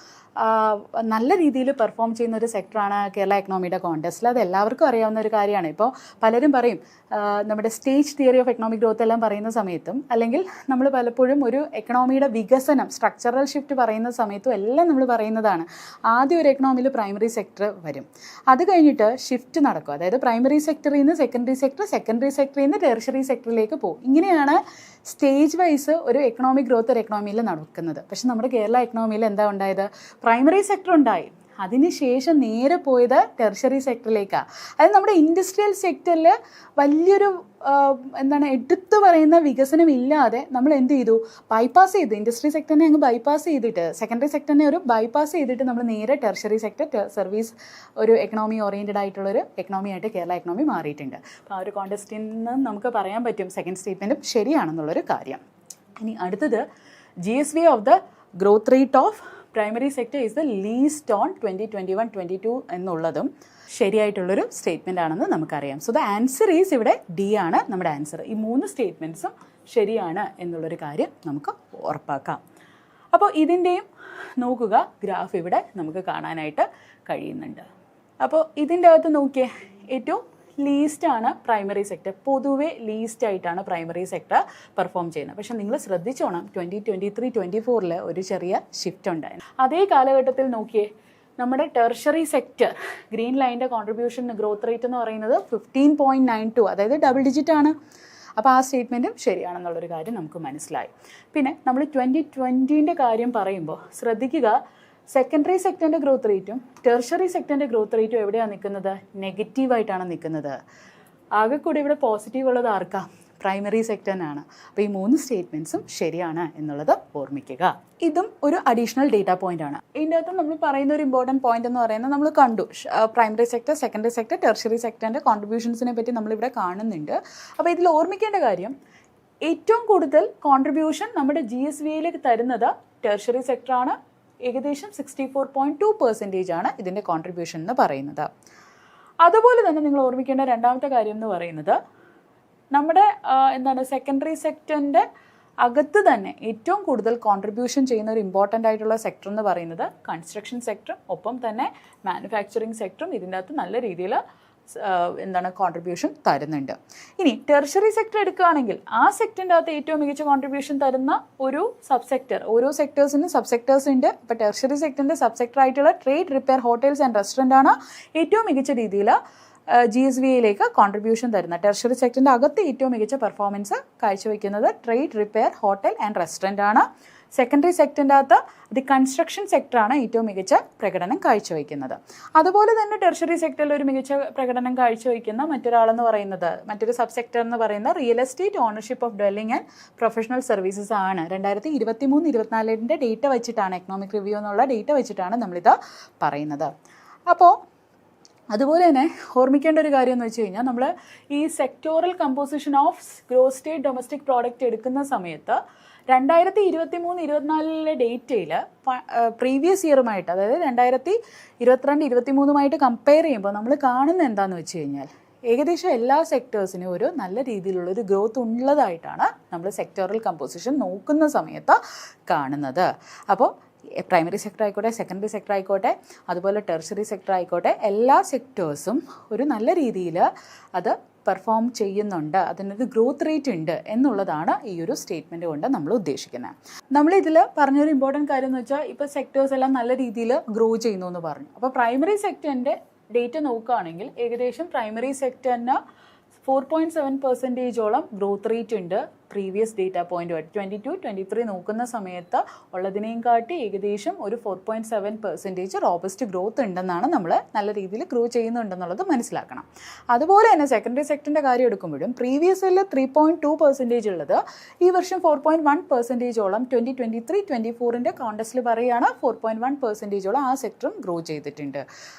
നല്ല രീതിയിൽ പെർഫോം ചെയ്യുന്ന ഒരു സെക്ടറാണ് കേരള എക്കണോമിയുടെ കോണ്ടെക്സ്റ്റിൽ. അത് എല്ലാവർക്കും അറിയാവുന്ന ഒരു കാര്യമാണ്. ഇപ്പോൾ പലരും പറയും നമ്മുടെ stage theory of economic growth എല്ലാം പറയുന്ന സമയത്തും, അല്ലെങ്കിൽ നമ്മൾ പലപ്പോഴും ഒരു എക്കണോമിയുടെ വികസനം, സ്ട്രക്ചറൽ ഷിഫ്റ്റ് പറയുന്ന സമയത്തും എല്ലാം നമ്മൾ പറയുന്നതാണ് ആദ്യം ഒരു എക്കണോമിയിൽ പ്രൈമറി സെക്ടർ വരും, അത് കഴിഞ്ഞിട്ട് ഷിഫ്റ്റ് നടക്കും. അതായത് പ്രൈമറി സെക്ടറിൽ നിന്ന് സെക്കൻഡറി സെക്ടറിൽ നിന്ന് ടെർഷറി സെക്ടറിലേക്ക് പോകും. ഇങ്ങനെയാണ് സ്റ്റേജ് വൈസ് ഒരു എക്കണോമിക് ഗ്രോത്ത് ഒരു എക്കണോമിയിൽ നടക്കുന്നത്. പക്ഷെ നമ്മുടെ കേരള എക്കണോമിയിൽ എന്താ ഉണ്ടായത്? പ്രൈമറി സെക്ടർ ഉണ്ടായി, അതിനുശേഷം നേരെ പോയത് ടെർഷറി സെക്ടറിലേക്കാണ്. അതായത് നമ്മുടെ ഇൻഡസ്ട്രിയൽ സെക്ടറിൽ വലിയൊരു എടുത്തു പറയുന്ന വികസനം ഇല്ലാതെ നമ്മൾ എന്ത് ചെയ്തു? ബൈപ്പാസ് ചെയ്തു. ഇൻഡസ്ട്രി സെക്ടറിനെ അങ്ങ് ബൈപ്പാസ് ചെയ്തിട്ട്, സെക്കൻഡറി സെക്ടറിനെ ഒരു ബൈപ്പാസ് ചെയ്തിട്ട് നമ്മൾ നേരെ ടെർഷറി സെക്ടർ, സർവീസ്, ഒരു എക്കണോമി ഓറിയൻറ്റഡ് ആയിട്ടുള്ളൊരു എക്കണോമി ആയിട്ട് കേരള എക്കണോമി മാറിയിട്ടുണ്ട്. അപ്പോൾ ആ ഒരു കോണ്ടെക്സ്റ്റിൽ നിന്ന് നമുക്ക് പറയാൻ പറ്റും സെക്കൻഡ് സ്റ്റേറ്റ്മെൻറ്റും ശരിയാണെന്നുള്ളൊരു കാര്യം. ഇനി അടുത്തത് GSV of the growth rate of primary sector is the least on 2021-22 എന്നുള്ളതും ശരിയായിട്ടുള്ളൊരു സ്റ്റേറ്റ്മെൻ്റ് ആണെന്ന് നമുക്കറിയാം. സോ ദ ആൻസർ ഈസ് ഇവിടെ D ആണ് നമ്മുടെ ആൻസർ. ഈ 3 സ്റ്റേറ്റ്മെൻറ്റ്സും ശരിയാണ് എന്നുള്ളൊരു കാര്യം നമുക്ക് ഉറപ്പാക്കാം. അപ്പോൾ ഇതിൻ്റെയും നോക്കുക, ഗ്രാഫ് ഇവിടെ നമുക്ക് കാണാനായിട്ട് കഴിയുന്നുണ്ട്. അപ്പോൾ ഇതിൻ്റെ അകത്ത് നോക്കിയേ, ഏറ്റവും ലീസ്റ്റാണ് പ്രൈമറി സെക്ടർ. പൊതുവെ ലീസ്റ്റായിട്ടാണ് പ്രൈമറി സെക്ടർ പെർഫോം ചെയ്യുന്നത്. പക്ഷെ നിങ്ങൾ ശ്രദ്ധിച്ചോണം, 2023-24 ഒരു ചെറിയ ഷിഫ്റ്റ് ഉണ്ടായിരുന്നു. അതേ കാലഘട്ടത്തിൽ നോക്കിയേ, നമ്മുടെ ടെർഷറി സെക്ടർ, ഗ്രീൻ ലൈൻ്റെ കോൺട്രിബ്യൂഷൻ ഗ്രോത്ത് റേറ്റ് എന്ന് പറയുന്നത് 15.92, അതായത് ഡബിൾ ഡിജിറ്റ് ആണ്. അപ്പോൾ ആ സ്റ്റേറ്റ്മെൻറ്റും ശരിയാണെന്നുള്ളൊരു കാര്യം നമുക്ക് മനസ്സിലായി. പിന്നെ നമ്മൾ 2020 കാര്യം പറയുമ്പോൾ ശ്രദ്ധിക്കുക, സെക്കൻഡറി സെക്ടറിൻ്റെ ഗ്രോത്ത് റേറ്റും ടെർഷറി സെക്ടറിൻ്റെ ഗ്രോത്ത് റേറ്റും എവിടെയാണ് നിൽക്കുന്നത്? നെഗറ്റീവായിട്ടാണ് നിൽക്കുന്നത്. ആകെ കൂടി ഇവിടെ പോസിറ്റീവ് ഉള്ളത് ആർക്കാ? പ്രൈമറി സെക്ടറിനാണ്. അപ്പോൾ ഈ 3 സ്റ്റേറ്റ്മെൻറ്റ്സും ശരിയാണ് എന്നുള്ളത് ഓർമ്മിക്കുക. ഇതും ഒരു അഡീഷണൽ ഡേറ്റ പോയിന്റ് ആണ്. ഇതിൻ്റെ അകത്ത് നമ്മൾ പറയുന്ന ഒരു ഇമ്പോർട്ടൻറ്റ് പോയിന്റ് എന്ന് പറയുന്നത് നമ്മൾ കണ്ടു primary sector, secondary sector, tertiary സെക്ടറിൻ്റെ കോൺട്രിബ്യൂഷൻസിനെ പറ്റി നമ്മളിവിടെ കാണുന്നുണ്ട്. അപ്പോൾ ഇതിൽ ഓർമ്മിക്കേണ്ട കാര്യം, ഏറ്റവും കൂടുതൽ കോൺട്രിബ്യൂഷൻ നമ്മുടെ GSVയിലേക്ക് തരുന്നത് ടെർഷ്യറി സെക്ടറാണ്. ഏകദേശം 64.2% ആണ് ഇതിൻ്റെ കോൺട്രിബ്യൂഷൻ എന്ന് പറയുന്നത്. അതുപോലെ തന്നെ നിങ്ങൾ ഓർമ്മിക്കേണ്ട രണ്ടാമത്തെ കാര്യം എന്ന് പറയുന്നത്, നമ്മുടെ സെക്കൻഡറി സെക്ടറിൻ്റെ അകത്ത് തന്നെ ഏറ്റവും കൂടുതൽ കോൺട്രിബ്യൂഷൻ ചെയ്യുന്ന ഒരു ഇമ്പോർട്ടൻ്റ് ആയിട്ടുള്ള സെക്ടർ എന്ന് പറയുന്നത് കൺസ്ട്രക്ഷൻ സെക്ടറും ഒപ്പം തന്നെ മാനുഫാക്ചറിങ് സെക്ടറും ഇതിൻ്റെ അകത്ത് നല്ല രീതിയിൽ കോൺട്രിബ്യൂഷൻ തരുന്നുണ്ട്. ഇനി ടെർഷ്യറി സെക്ടർ എടുക്കുകയാണെങ്കിൽ ആ സെക്ടറിൻ്റെ അകത്ത് ഏറ്റവും മികച്ച കോൺട്രിബ്യൂഷൻ തരുന്ന ഒരു സബ് സെക്ടർ, ഓരോ സെക്ടേഴ്സിനും സബ് സെക്ടേഴ്സ് ഉണ്ട്. ഇപ്പോൾ ടെർഷ്യറി സെക്ടറിൻ്റെ സബ് സെക്ടർ ആയിട്ടുള്ള trade, repair, hotels and restaurant ആണ് ഏറ്റവും മികച്ച രീതിയിൽ GSVയിലേക്ക് കോൺട്രിബ്യൂഷൻ തരുന്ന. ടെർഷ്യറി സെക്ടറിൻ്റെ അകത്ത് ഏറ്റവും മികച്ച പെർഫോമൻസ് കാഴ്ചവെക്കുന്നത് trade, repair, hotel and restaurant ആണ്. സെക്കൻഡറി സെക്ടറിൻ്റെ അകത്ത് ഇത് കൺസ്ട്രക്ഷൻ സെക്ടറാണ് ഏറ്റവും മികച്ച പ്രകടനം കാഴ്ചവെക്കുന്നത്. അതുപോലെ തന്നെ ടെർഷ്യറി സെക്ടറിൽ ഒരു മികച്ച പ്രകടനം കാഴ്ചവെക്കുന്ന മറ്റൊരു സബ് സെക്ടർ എന്ന് പറയുന്ന real estate, ownership of dwelling and professional services ആണ്. 2023-24 ഡേറ്റ വെച്ചിട്ടാണ്, എക്കണോമിക് റിവ്യൂ എന്നുള്ള ഡേറ്റ വെച്ചിട്ടാണ് നമ്മളിത് പറയുന്നത്. അപ്പോൾ അതുപോലെ തന്നെ ഓർമ്മിക്കേണ്ട ഒരു കാര്യം എന്ന് വെച്ച് കഴിഞ്ഞാൽ, നമ്മൾ ഈ sectoral composition of gross state domestic product എടുക്കുന്ന സമയത്ത് 2023-24 ഡേറ്റയിൽ പ്രീവിയസ് ഇയറുമായിട്ട്, അതായത് 2022-23 കമ്പയർ ചെയ്യുമ്പോൾ നമ്മൾ കാണുന്നത് എന്താണെന്ന് വെച്ച് കഴിഞ്ഞാൽ, ഏകദേശം എല്ലാ സെക്ടേഴ്സിനും ഒരു നല്ല രീതിയിലുള്ളൊരു ഗ്രോത്ത് ഉള്ളതായിട്ടാണ് നമ്മൾ സെക്ടോറൽ കമ്പോസിഷൻ നോക്കുന്ന സമയത്ത് കാണുന്നത്. അപ്പോൾ പ്രൈമറി സെക്ടർ ആയിക്കോട്ടെ, സെക്കൻഡറി സെക്ടർ ആയിക്കോട്ടെ, അതുപോലെ ടെർഷ്യറി സെക്ടർ ആയിക്കോട്ടെ, എല്ലാ സെക്ടേഴ്സും ഒരു നല്ല രീതിയിൽ അത് പെർഫോം ചെയ്യുന്നുണ്ട്, അതിനൊരു ഗ്രോത്ത് റേറ്റ് ഉണ്ട് എന്നുള്ളതാണ് ഈ ഒരു സ്റ്റേറ്റ്മെൻറ്റ് കൊണ്ട് നമ്മൾ ഉദ്ദേശിക്കുന്നത്. നമ്മളിതിൽ പറഞ്ഞൊരു ഇമ്പോർട്ടൻറ്റ് കാര്യം എന്ന് വെച്ചാൽ, ഇപ്പോൾ സെക്ടേഴ്സ് എല്ലാം നല്ല രീതിയിൽ ഗ്രോ ചെയ്യുന്നു എന്ന് പറഞ്ഞു. അപ്പോൾ പ്രൈമറി സെക്ടറിൻ്റെ ഡേറ്റ നോക്കുകയാണെങ്കിൽ ഏകദേശം പ്രൈമറി സെക്ടറിന് 4.7%ഓളം ഗ്രോത്ത് റേറ്റ് ഉണ്ട്. പ്രീവിയസ് ഡേറ്റ പോയിന്റ് 22-23 നോക്കുന്ന സമയത്ത് ഉള്ളതിനെയും കാട്ടി ഏകദേശം ഒരു 4.7% റോബസ്റ്റ് ഗ്രോത്ത് ഉണ്ടെന്നാണ്, നമ്മൾ നല്ല രീതിയിൽ ഗ്രോ ചെയ്യുന്നുണ്ടെന്നുള്ളത് മനസ്സിലാക്കണം. അതുപോലെ തന്നെ സെക്കൻഡറി സെക്ടറിൻ്റെ കാര്യം എടുക്കുമ്പോഴും പ്രീവിയസിൽ 3.2% ഉള്ളത് ഈ വർഷം 4.1%ഓളം 2023-24 കോൺടെസ്റ്റിൽ പറയുകയാണ് 4.1%ഓളം ആ സെക്ടറും ഗ്രോ ചെയ്തിട്ടുണ്ട്.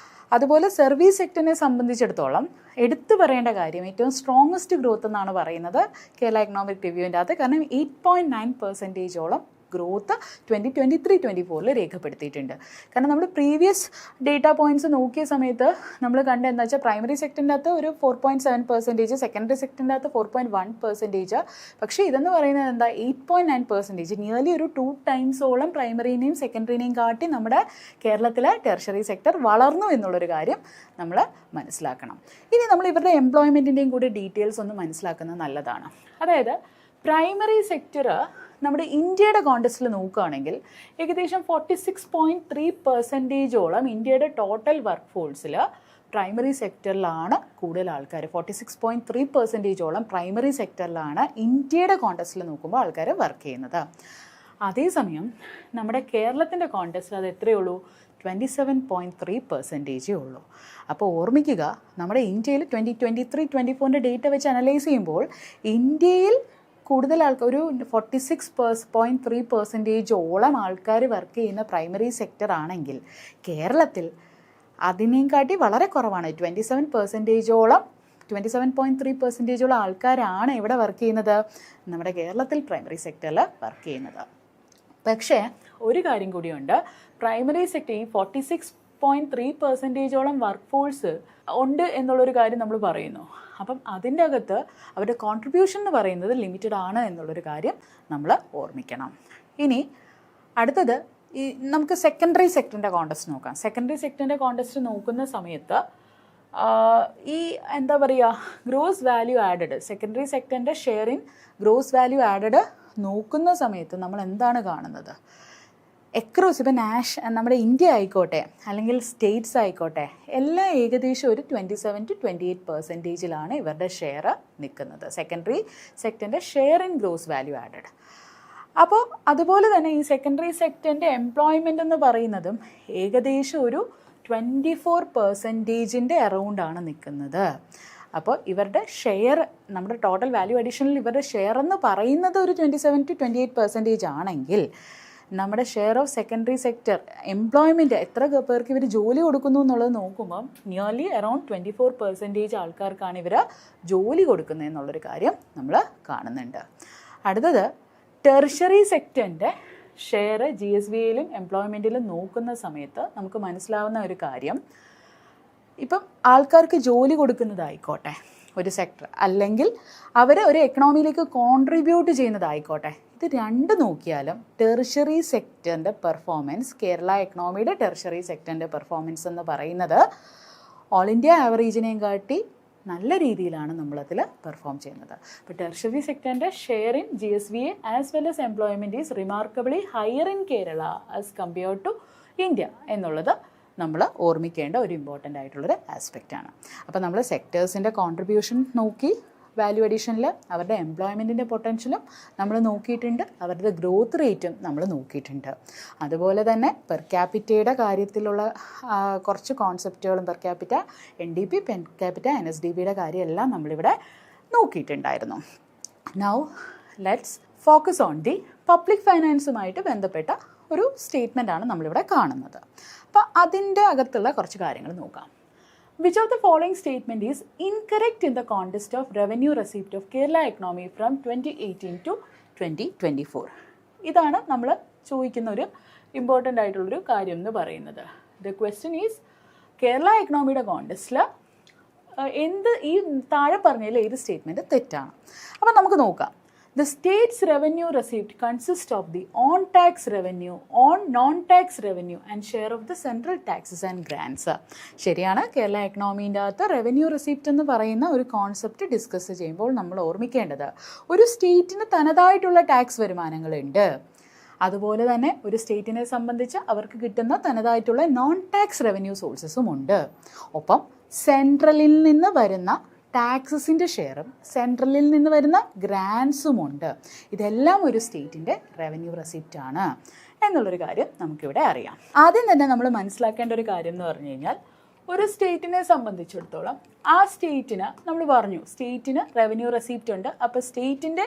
അതുപോലെ സർവീസ് സെക്ടറിനെ സംബന്ധിച്ചിടത്തോളം എടുത്തു പറയേണ്ട കാര്യം, ഏറ്റവും സ്ട്രോങ്ങസ്റ്റ് ഗ്രോത്ത് എന്നാണ് പറയുന്നത് കേരള എക്കണോമിക് റിവ്യൂവിൻ്റെ അകത്ത്. കാരണം 8.9%ഓളം ഗ്രോത്ത് 2023-24 രേഖപ്പെടുത്തിയിട്ടുണ്ട്. കാരണം നമ്മൾ പ്രീവിയസ് ഡേറ്റ പോയിൻറ്റ്സ് നോക്കിയ സമയത്ത് നമ്മൾ കണ്ട എന്താ വെച്ചാൽ, പ്രൈമറി സെക്ടറിൻ്റെ അകത്ത് ഒരു 4.7%, സെക്കൻഡറി സെക്ടറിൻ്റെ അകത്ത് 4.1%. പക്ഷേ ഇതെന്ന് പറയുന്നത് എന്താ, 8.9%, നിയർലി ഒരു 2 ടൈംസോളം പ്രൈമറിനെയും സെക്കൻഡറിനെയും കാട്ടി നമ്മുടെ കേരളത്തിലെ ടെർഷ്യറി സെക്ടർ വളർന്നു എന്നുള്ളൊരു കാര്യം നമ്മൾ മനസ്സിലാക്കണം. ഇനി നമ്മൾ ഇവരുടെ എംപ്ലോയ്മെൻറ്റിൻ്റെയും കൂടി ഡീറ്റെയിൽസ് ഒന്ന് മനസ്സിലാക്കുന്നത് നല്ലതാണ്. അതായത് പ്രൈമറി സെക്ടർ നമ്മുടെ ഇന്ത്യയുടെ കോണ്ടെക്സ്റ്റിൽ നോക്കുകയാണെങ്കിൽ ഏകദേശം 46.3%ഓളം ഇന്ത്യയുടെ ടോട്ടൽ വർക്ക് ഫോഴ്സിൽ പ്രൈമറി സെക്ടറിലാണ് കൂടുതൽ ആൾക്കാർ. 46.3%ഓളം പ്രൈമറി സെക്ടറിലാണ് ഇന്ത്യയുടെ കോണ്ടെക്സ്റ്റിൽ നോക്കുമ്പോൾ ആൾക്കാർ വർക്ക് ചെയ്യുന്നത്. അതേസമയം നമ്മുടെ കേരളത്തിൻ്റെ കോണ്ടെക്സ്റ്റിൽ അത് എത്രയുള്ളൂ, 27.3% ഉള്ളൂ. അപ്പോൾ ഓർമ്മിക്കുക, നമ്മുടെ ഇന്ത്യയിൽ 2023-24 ഡേറ്റ വെച്ച് അനലൈസ് ചെയ്യുമ്പോൾ ഇന്ത്യയിൽ കൂടുതൽ ആൾക്കാർ, ഒരു 46.3%ഓളം ആൾക്കാർ വർക്ക് ചെയ്യുന്ന പ്രൈമറി സെക്ടർ ആണെങ്കിൽ കേരളത്തിൽ അതിനേയും കാട്ടി വളരെ കുറവാണ്. 27.3%ഓളം ആൾക്കാരാണ് ഇവിടെ വർക്ക് ചെയ്യുന്നത്, നമ്മുടെ കേരളത്തിൽ പ്രൈമറി സെക്ടറിൽ വർക്ക് ചെയ്യുന്നത്. പക്ഷേ ഒരു കാര്യം കൂടിയുണ്ട്, പ്രൈമറി സെക്ടർ ഈ 46.3%ഓളം വർക്ക് ഫോഴ്സ് ഉണ്ട് എന്നുള്ളൊരു കാര്യം നമ്മൾ പറയുന്നു. അപ്പം അതിൻ്റെ അകത്ത് അവരുടെ കോൺട്രിബ്യൂഷൻ എന്ന് പറയുന്നത് ലിമിറ്റഡ് ആണ് എന്നുള്ളൊരു കാര്യം നമ്മൾ ഓർമ്മിക്കണം. ഇനി അടുത്തത് നമുക്ക് സെക്കൻഡറി സെക്ടറിൻ്റെ കോണ്ടെക്സ്റ്റ് നോക്കാം. സെക്കൻഡറി സെക്ടറിൻ്റെ കോണ്ടെക്സ്റ്റ് നോക്കുന്ന സമയത്ത് ഈ എന്താ പറയുക, ഗ്രോസ് വാല്യൂ ആഡഡ്, സെക്കൻഡറി സെക്ടറിൻ്റെ share in gross value added നോക്കുന്ന സമയത്ത് നമ്മൾ എന്താണ് കാണുന്നത്, എക്രോസ് ഇപ്പോൾ നമ്മുടെ ഇന്ത്യ ആയിക്കോട്ടെ അല്ലെങ്കിൽ സ്റ്റേറ്റ്സ് ആയിക്കോട്ടെ എല്ലാം ഏകദേശം ഒരു 27-28% ഇവരുടെ ഷെയർ നിൽക്കുന്നത്, സെക്കൻഡറി സെക്ടറിൻ്റെ share in gross value added. അപ്പോൾ അതുപോലെ തന്നെ ഈ സെക്കൻഡറി സെക്ടറിൻ്റെ എംപ്ലോയ്മെൻ്റ് എന്ന് പറയുന്നതും ഏകദേശം ഒരു 24%-ൻ്റെ അറൗണ്ടാണ് നിൽക്കുന്നത്. അപ്പോൾ ഇവരുടെ ഷെയർ നമ്മുടെ ടോട്ടൽ വാല്യൂ അഡീഷനിൽ ഇവരുടെ ഷെയർ എന്ന് പറയുന്നത് ഒരു 27 to 28% ആണെങ്കിൽ നമ്മുടെ share of secondary sector employment എത്ര പേർക്ക് ഇവർ ജോലി കൊടുക്കുന്നു എന്നുള്ളത് നോക്കുമ്പം നിയർലി അറൗണ്ട് 24% ആൾക്കാർക്കാണ് ഇവർ ജോലി കൊടുക്കുന്നത് എന്നുള്ളൊരു കാര്യം നമ്മൾ കാണുന്നുണ്ട്. അടുത്തത് ടെർഷറി സെക്ടറിൻ്റെ ഷെയർ GSBAയിലും എംപ്ലോയ്മെൻറ്റിലും നോക്കുന്ന സമയത്ത് നമുക്ക് മനസ്സിലാവുന്ന ഒരു കാര്യം, ഇപ്പം ആൾക്കാർക്ക് ജോലി കൊടുക്കുന്നതായിക്കോട്ടെ ഒരു സെക്ടർ, അല്ലെങ്കിൽ അവർ ഒരു എക്കണോമിയിലേക്ക് കോൺട്രിബ്യൂട്ട് ചെയ്യുന്നതായിക്കോട്ടെ, ഇത് രണ്ട് നോക്കിയാലും ടെർഷറി സെക്ടറിൻ്റെ പെർഫോമൻസ്, കേരള എക്കണോമിയുടെ ടെർഷറി സെക്ടറിൻ്റെ പെർഫോമൻസ് എന്ന് പറയുന്നത് ഓൾ ഇന്ത്യ ആവറേജിനെയും കാട്ടി നല്ല രീതിയിലാണ് നമ്മളതിൽ പെർഫോം ചെയ്യുന്നത്. അപ്പോൾ ടെർഷറി സെക്ടറിൻ്റെ share in GSBA as well as employment is remarkably higher in Kerala as compared to India എന്നുള്ളത് നമ്മൾ ഓർമ്മിക്കേണ്ട ഒരു ഇമ്പോർട്ടൻ്റ് ആയിട്ടുള്ളൊരു ആസ്പെക്റ്റാണ്. അപ്പോൾ നമ്മൾ സെക്ടേഴ്സിൻ്റെ കോൺട്രിബ്യൂഷൻ നോക്കി, വാല്യൂ അഡീഷനിൽ അവരുടെ എംപ്ലോയ്മെൻറ്റിൻ്റെ പൊട്ടൻഷ്യലും നമ്മൾ നോക്കിയിട്ടുണ്ട്, അവരുടെ ഗ്രോത്ത് റേറ്റും നമ്മൾ നോക്കിയിട്ടുണ്ട്. അതുപോലെ തന്നെ പെർ ക്യാപിറ്റയുടെ കാര്യത്തിലുള്ള കുറച്ച് കോൺസെപ്റ്റുകളും, per capita, NDP, per capita, NSDPയുടെ കാര്യമെല്ലാം നമ്മളിവിടെ നോക്കിയിട്ടുണ്ടായിരുന്നു. Now let's focus on the public ഫൈനാൻസുമായിട്ട് ബന്ധപ്പെട്ട ഒരു സ്റ്റേറ്റ്മെൻറ്റാണ് നമ്മളിവിടെ കാണുന്നത്. അപ്പോൾ അതിൻ്റെ അകത്തുള്ള കുറച്ച് കാര്യങ്ങൾ നോക്കാം. Which of the following statement is incorrect in the context of revenue receipt of Kerala economy from 2018 to 2024? ഇതാണ് നമ്മൾ ചോദിക്കുന്ന ഒരു ഇമ്പോർട്ടൻ്റ് ആയിട്ടുള്ളൊരു കാര്യം എന്ന് പറയുന്നത്. ദ ക്വസ്റ്റ്യൻ ഈസ് കേരള എക്കണോമിയുടെ കോണ്ടെക്സ്റ്റിൽ ഈ താഴെ പറഞ്ഞതിൽ ഏത് സ്റ്റേറ്റ്മെൻറ്റ് തെറ്റാണ്. അപ്പോൾ നമുക്ക് നോക്കാം. The state's revenue receipt consists of the on-tax revenue, non-tax revenue and share of the central taxes and grants. ശരിയാണ്. കേരള എക്കണോമീൻ്റെ അകത്ത് റവന്യൂ റെസിപ്റ്റ് എന്ന് പറയുന്ന ഒരു കോൺസെപ്റ്റ് ഡിസ്കസ് ചെയ്യുമ്പോൾ നമ്മൾ ഓർമ്മിക്കേണ്ടത്, ഒരു സ്റ്റേറ്റിന് തനതായിട്ടുള്ള ടാക്സ് വരുമാനങ്ങളുണ്ട്, അതുപോലെ തന്നെ ഒരു സ്റ്റേറ്റിനെ സംബന്ധിച്ച് അവർക്ക് കിട്ടുന്ന തനതായിട്ടുള്ള നോൺ ടാക്സ് റവന്യൂ സോഴ്സസും ഉണ്ട്. ഒപ്പം സെൻട്രലിൽ നിന്ന് വരുന്ന ടാക്സസിൻ്റെ ഷെയറും സെൻട്രലിൽ നിന്ന് വരുന്ന ഗ്രാൻസുമുണ്ട്. ഇതെല്ലാം ഒരു സ്റ്റേറ്റിൻ്റെ റവന്യൂ റെസിപ്റ്റാണ് എന്നുള്ളൊരു കാര്യം നമുക്കിവിടെ അറിയാം. ആദ്യം തന്നെ നമ്മൾ മനസ്സിലാക്കേണ്ട ഒരു കാര്യം എന്ന് പറഞ്ഞു കഴിഞ്ഞാൽ, ഒരു സ്റ്റേറ്റിനെ സംബന്ധിച്ചിടത്തോളം ആ സ്റ്റേറ്റിന് നമ്മൾ പറഞ്ഞു സ്റ്റേറ്റിന് റവന്യൂ റെസിപ്റ്റ് ഉണ്ട്. അപ്പോൾ സ്റ്റേറ്റിൻ്റെ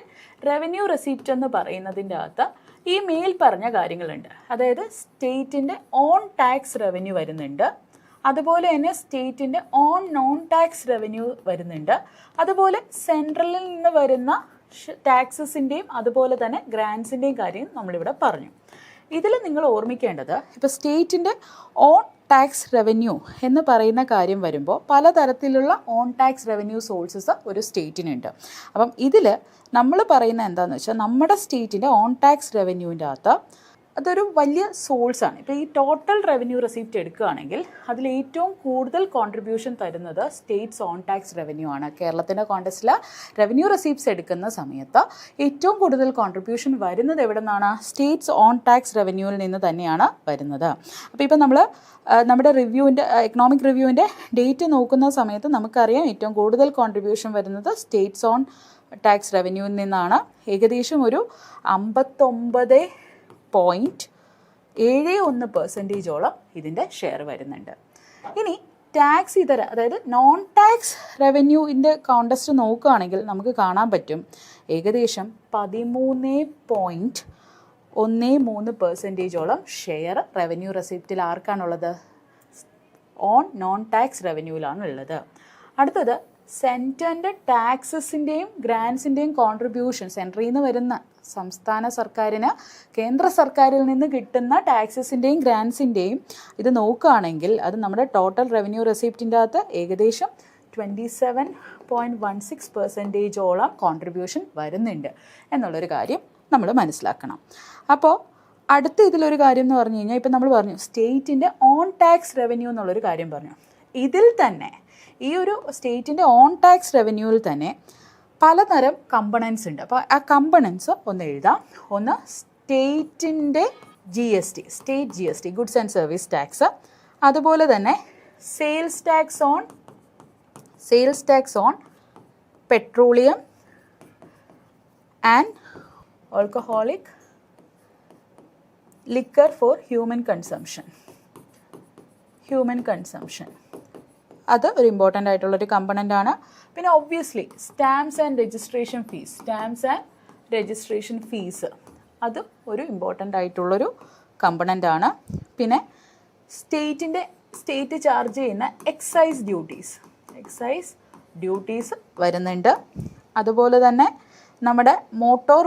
റവന്യൂ റെസിപ്റ്റ് എന്ന് പറയുന്നതിൻ്റെ അകത്ത് ഈ മേൽ പറഞ്ഞ കാര്യങ്ങളുണ്ട്. അതായത് സ്റ്റേറ്റിൻ്റെ ഓൺ ടാക്സ് റവന്യൂ വരുന്നുണ്ട്, അതുപോലെ തന്നെ സ്റ്റേറ്റിൻ്റെ ഓൺ നോൺ ടാക്സ് റവന്യൂ വരുന്നുണ്ട്, അതുപോലെ സെൻട്രലിൽ നിന്ന് വരുന്ന ടാക്സസിൻ്റെയും അതുപോലെ തന്നെ ഗ്രാൻസിൻ്റെയും കാര്യം നമ്മളിവിടെ പറഞ്ഞു. ഇതിൽ നിങ്ങൾ ഓർമ്മിക്കേണ്ടത്, ഇപ്പോൾ സ്റ്റേറ്റിൻ്റെ ഓൺ ടാക്സ് റവന്യൂ എന്ന് പറയുന്ന കാര്യം വരുമ്പോൾ പലതരത്തിലുള്ള ഓൺ ടാക്സ് റവന്യൂ സോഴ്സസ് ഒരു സ്റ്റേറ്റിനുണ്ട്. അപ്പം ഇതിൽ നമ്മൾ പറയുന്ന എന്താണെന്ന് വെച്ചാൽ, നമ്മുടെ സ്റ്റേറ്റിൻ്റെ ഓൺ ടാക്സ് റവന്യൂവിൻ്റെ അകത്ത് അതൊരു വലിയ സോഴ്സാണ്. ഇപ്പോൾ ഈ ടോട്ടൽ റവന്യൂ റെസിപ്റ്റ് എടുക്കുകയാണെങ്കിൽ അതിൽ ഏറ്റവും കൂടുതൽ കോൺട്രിബ്യൂഷൻ തരുന്നത് സ്റ്റേറ്റ്സ് ഓൺ ടാക്സ് റവന്യൂ ആണ്. കേരളത്തിൻ്റെ കോണ്ടെക്സ്റ്റിൽ റവന്യൂ റെസിപ്റ്റ്സ് എടുക്കുന്ന സമയത്ത് ഏറ്റവും കൂടുതൽ കോൺട്രിബ്യൂഷൻ വരുന്നത് എവിടെ നിന്നാണ്? സ്റ്റേറ്റ്സ് ഓൺ ടാക്സ് റവന്യൂവിൽ നിന്ന് തന്നെയാണ് വരുന്നത്. അപ്പോൾ ഇപ്പോൾ നമ്മൾ നമ്മുടെ എക്കണോമിക് റിവ്യൂവിൻ്റെ ഡേറ്റ് നോക്കുന്ന സമയത്ത് നമുക്കറിയാം ഏറ്റവും കൂടുതൽ കോൺട്രിബ്യൂഷൻ വരുന്നത് സ്റ്റേറ്റ്സ് ഓൺ ടാക്സ് റവന്യൂവിൽ നിന്നാണ്. ഏകദേശം ഒരു 59.71% ഇതിൻ്റെ ഷെയർ വരുന്നുണ്ട്. ഇനി ടാക്സ് ഇതര, അതായത് നോൺ ടാക്സ് റവന്യൂവിൻ്റെ കോണ്ടെക്സ്റ്റ് നോക്കുകയാണെങ്കിൽ നമുക്ക് കാണാൻ പറ്റും ഏകദേശം 13.13% ഷെയർ റവന്യൂ റെസിപ്റ്റിൽ ആർക്കാണുള്ളത്? നോൺ ടാക്സ് റവന്യൂവിലാണ് ഉള്ളത്. അടുത്തത് സെൻറ്ററിൻ്റെ ടാക്സസിൻ്റെയും ഗ്രാൻസിൻ്റെയും കോൺട്രിബ്യൂഷൻ, സെൻട്രിൽ നിന്ന് വരുന്ന സംസ്ഥാന സർക്കാരിന് കേന്ദ്ര സർക്കാരിൽ നിന്ന് കിട്ടുന്ന ടാക്സസിൻ്റെയും ഗ്രാൻസിൻ്റെയും ഇത് നോക്കുകയാണെങ്കിൽ അത് നമ്മുടെ ടോട്ടൽ റവന്യൂ റെസിപ്റ്റിൻ്റെ അകത്ത് ഏകദേശം 27.16% കോൺട്രിബ്യൂഷൻ വരുന്നുണ്ട് എന്നുള്ളൊരു കാര്യം നമ്മൾ മനസ്സിലാക്കണം. അപ്പോൾ അടുത്ത ഇതിലൊരു കാര്യം എന്ന് പറഞ്ഞു കഴിഞ്ഞാൽ, ഇപ്പം നമ്മൾ പറഞ്ഞു സ്റ്റേറ്റിൻ്റെ ഓൺ ടാക്സ് റവന്യൂ എന്നുള്ളൊരു കാര്യം പറഞ്ഞു. ഇതിൽ തന്നെ ഈ ഒരു സ്റ്റേറ്റിൻ്റെ ഓൺ ടാക്സ് റവന്യൂവിൽ തന്നെ പലതരം കമ്പണൻസ് ഉണ്ട്. അപ്പോൾ ആ കമ്പണൻസ് ഒന്ന് എഴുതാം. ഒന്ന് സ്റ്റേറ്റിൻ്റെ state GST, goods and service tax, അതുപോലെ തന്നെ sales tax on petroleum and alcoholic liquor for human consumption. അത് ഒരു ഇമ്പോർട്ടൻ്റ് ആയിട്ടുള്ളൊരു കമ്പണൻ്റ് ആണ്. പിന്നെ obviously stamps and registration fees അതും ഒരു ഇമ്പോർട്ടൻ്റ് ആയിട്ടുള്ളൊരു കമ്പണൻ്റ് ആണ്. പിന്നെ സ്റ്റേറ്റ് ചാർജ് ചെയ്യുന്ന എക്സൈസ് ഡ്യൂട്ടീസ് വരുന്നുണ്ട്. അതുപോലെ തന്നെ നമ്മുടെ മോട്ടോർ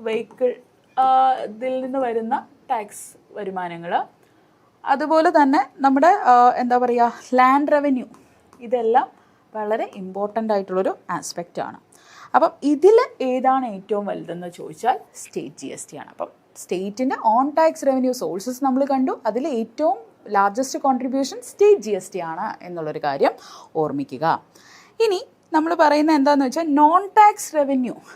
വെഹിക്കിൾ ഇതിൽ നിന്ന് വരുന്ന ടാക്സ് വരുമാനങ്ങൾ, അതുപോലെ തന്നെ നമ്മുടെ എന്താ പറയുക ലാൻഡ് റവന്യൂ, ഇതെല്ലാം വളരെ ഇമ്പോർട്ടൻ്റ് ആയിട്ടുള്ളൊരു ആസ്പെക്റ്റാണ്. അപ്പം ഇതിൽ ഏതാണ് ഏറ്റവും വലുതെന്ന് ചോദിച്ചാൽ സ്റ്റേറ്റ് GST ആണ്. അപ്പം സ്റ്റേറ്റിൻ്റെ ഓൺ ടാക്സ് റവന്യൂ സോഴ്സസ് നമ്മൾ കണ്ടു, അതിൽ ഏറ്റവും ലാർജസ്റ്റ് കോൺട്രിബ്യൂഷൻ സ്റ്റേറ്റ് GST ആണ് എന്നുള്ളൊരു കാര്യം ഓർമ്മിക്കുക. ഇനി നമ്മൾ പറയുന്നത് എന്താണെന്ന് വെച്ചാൽ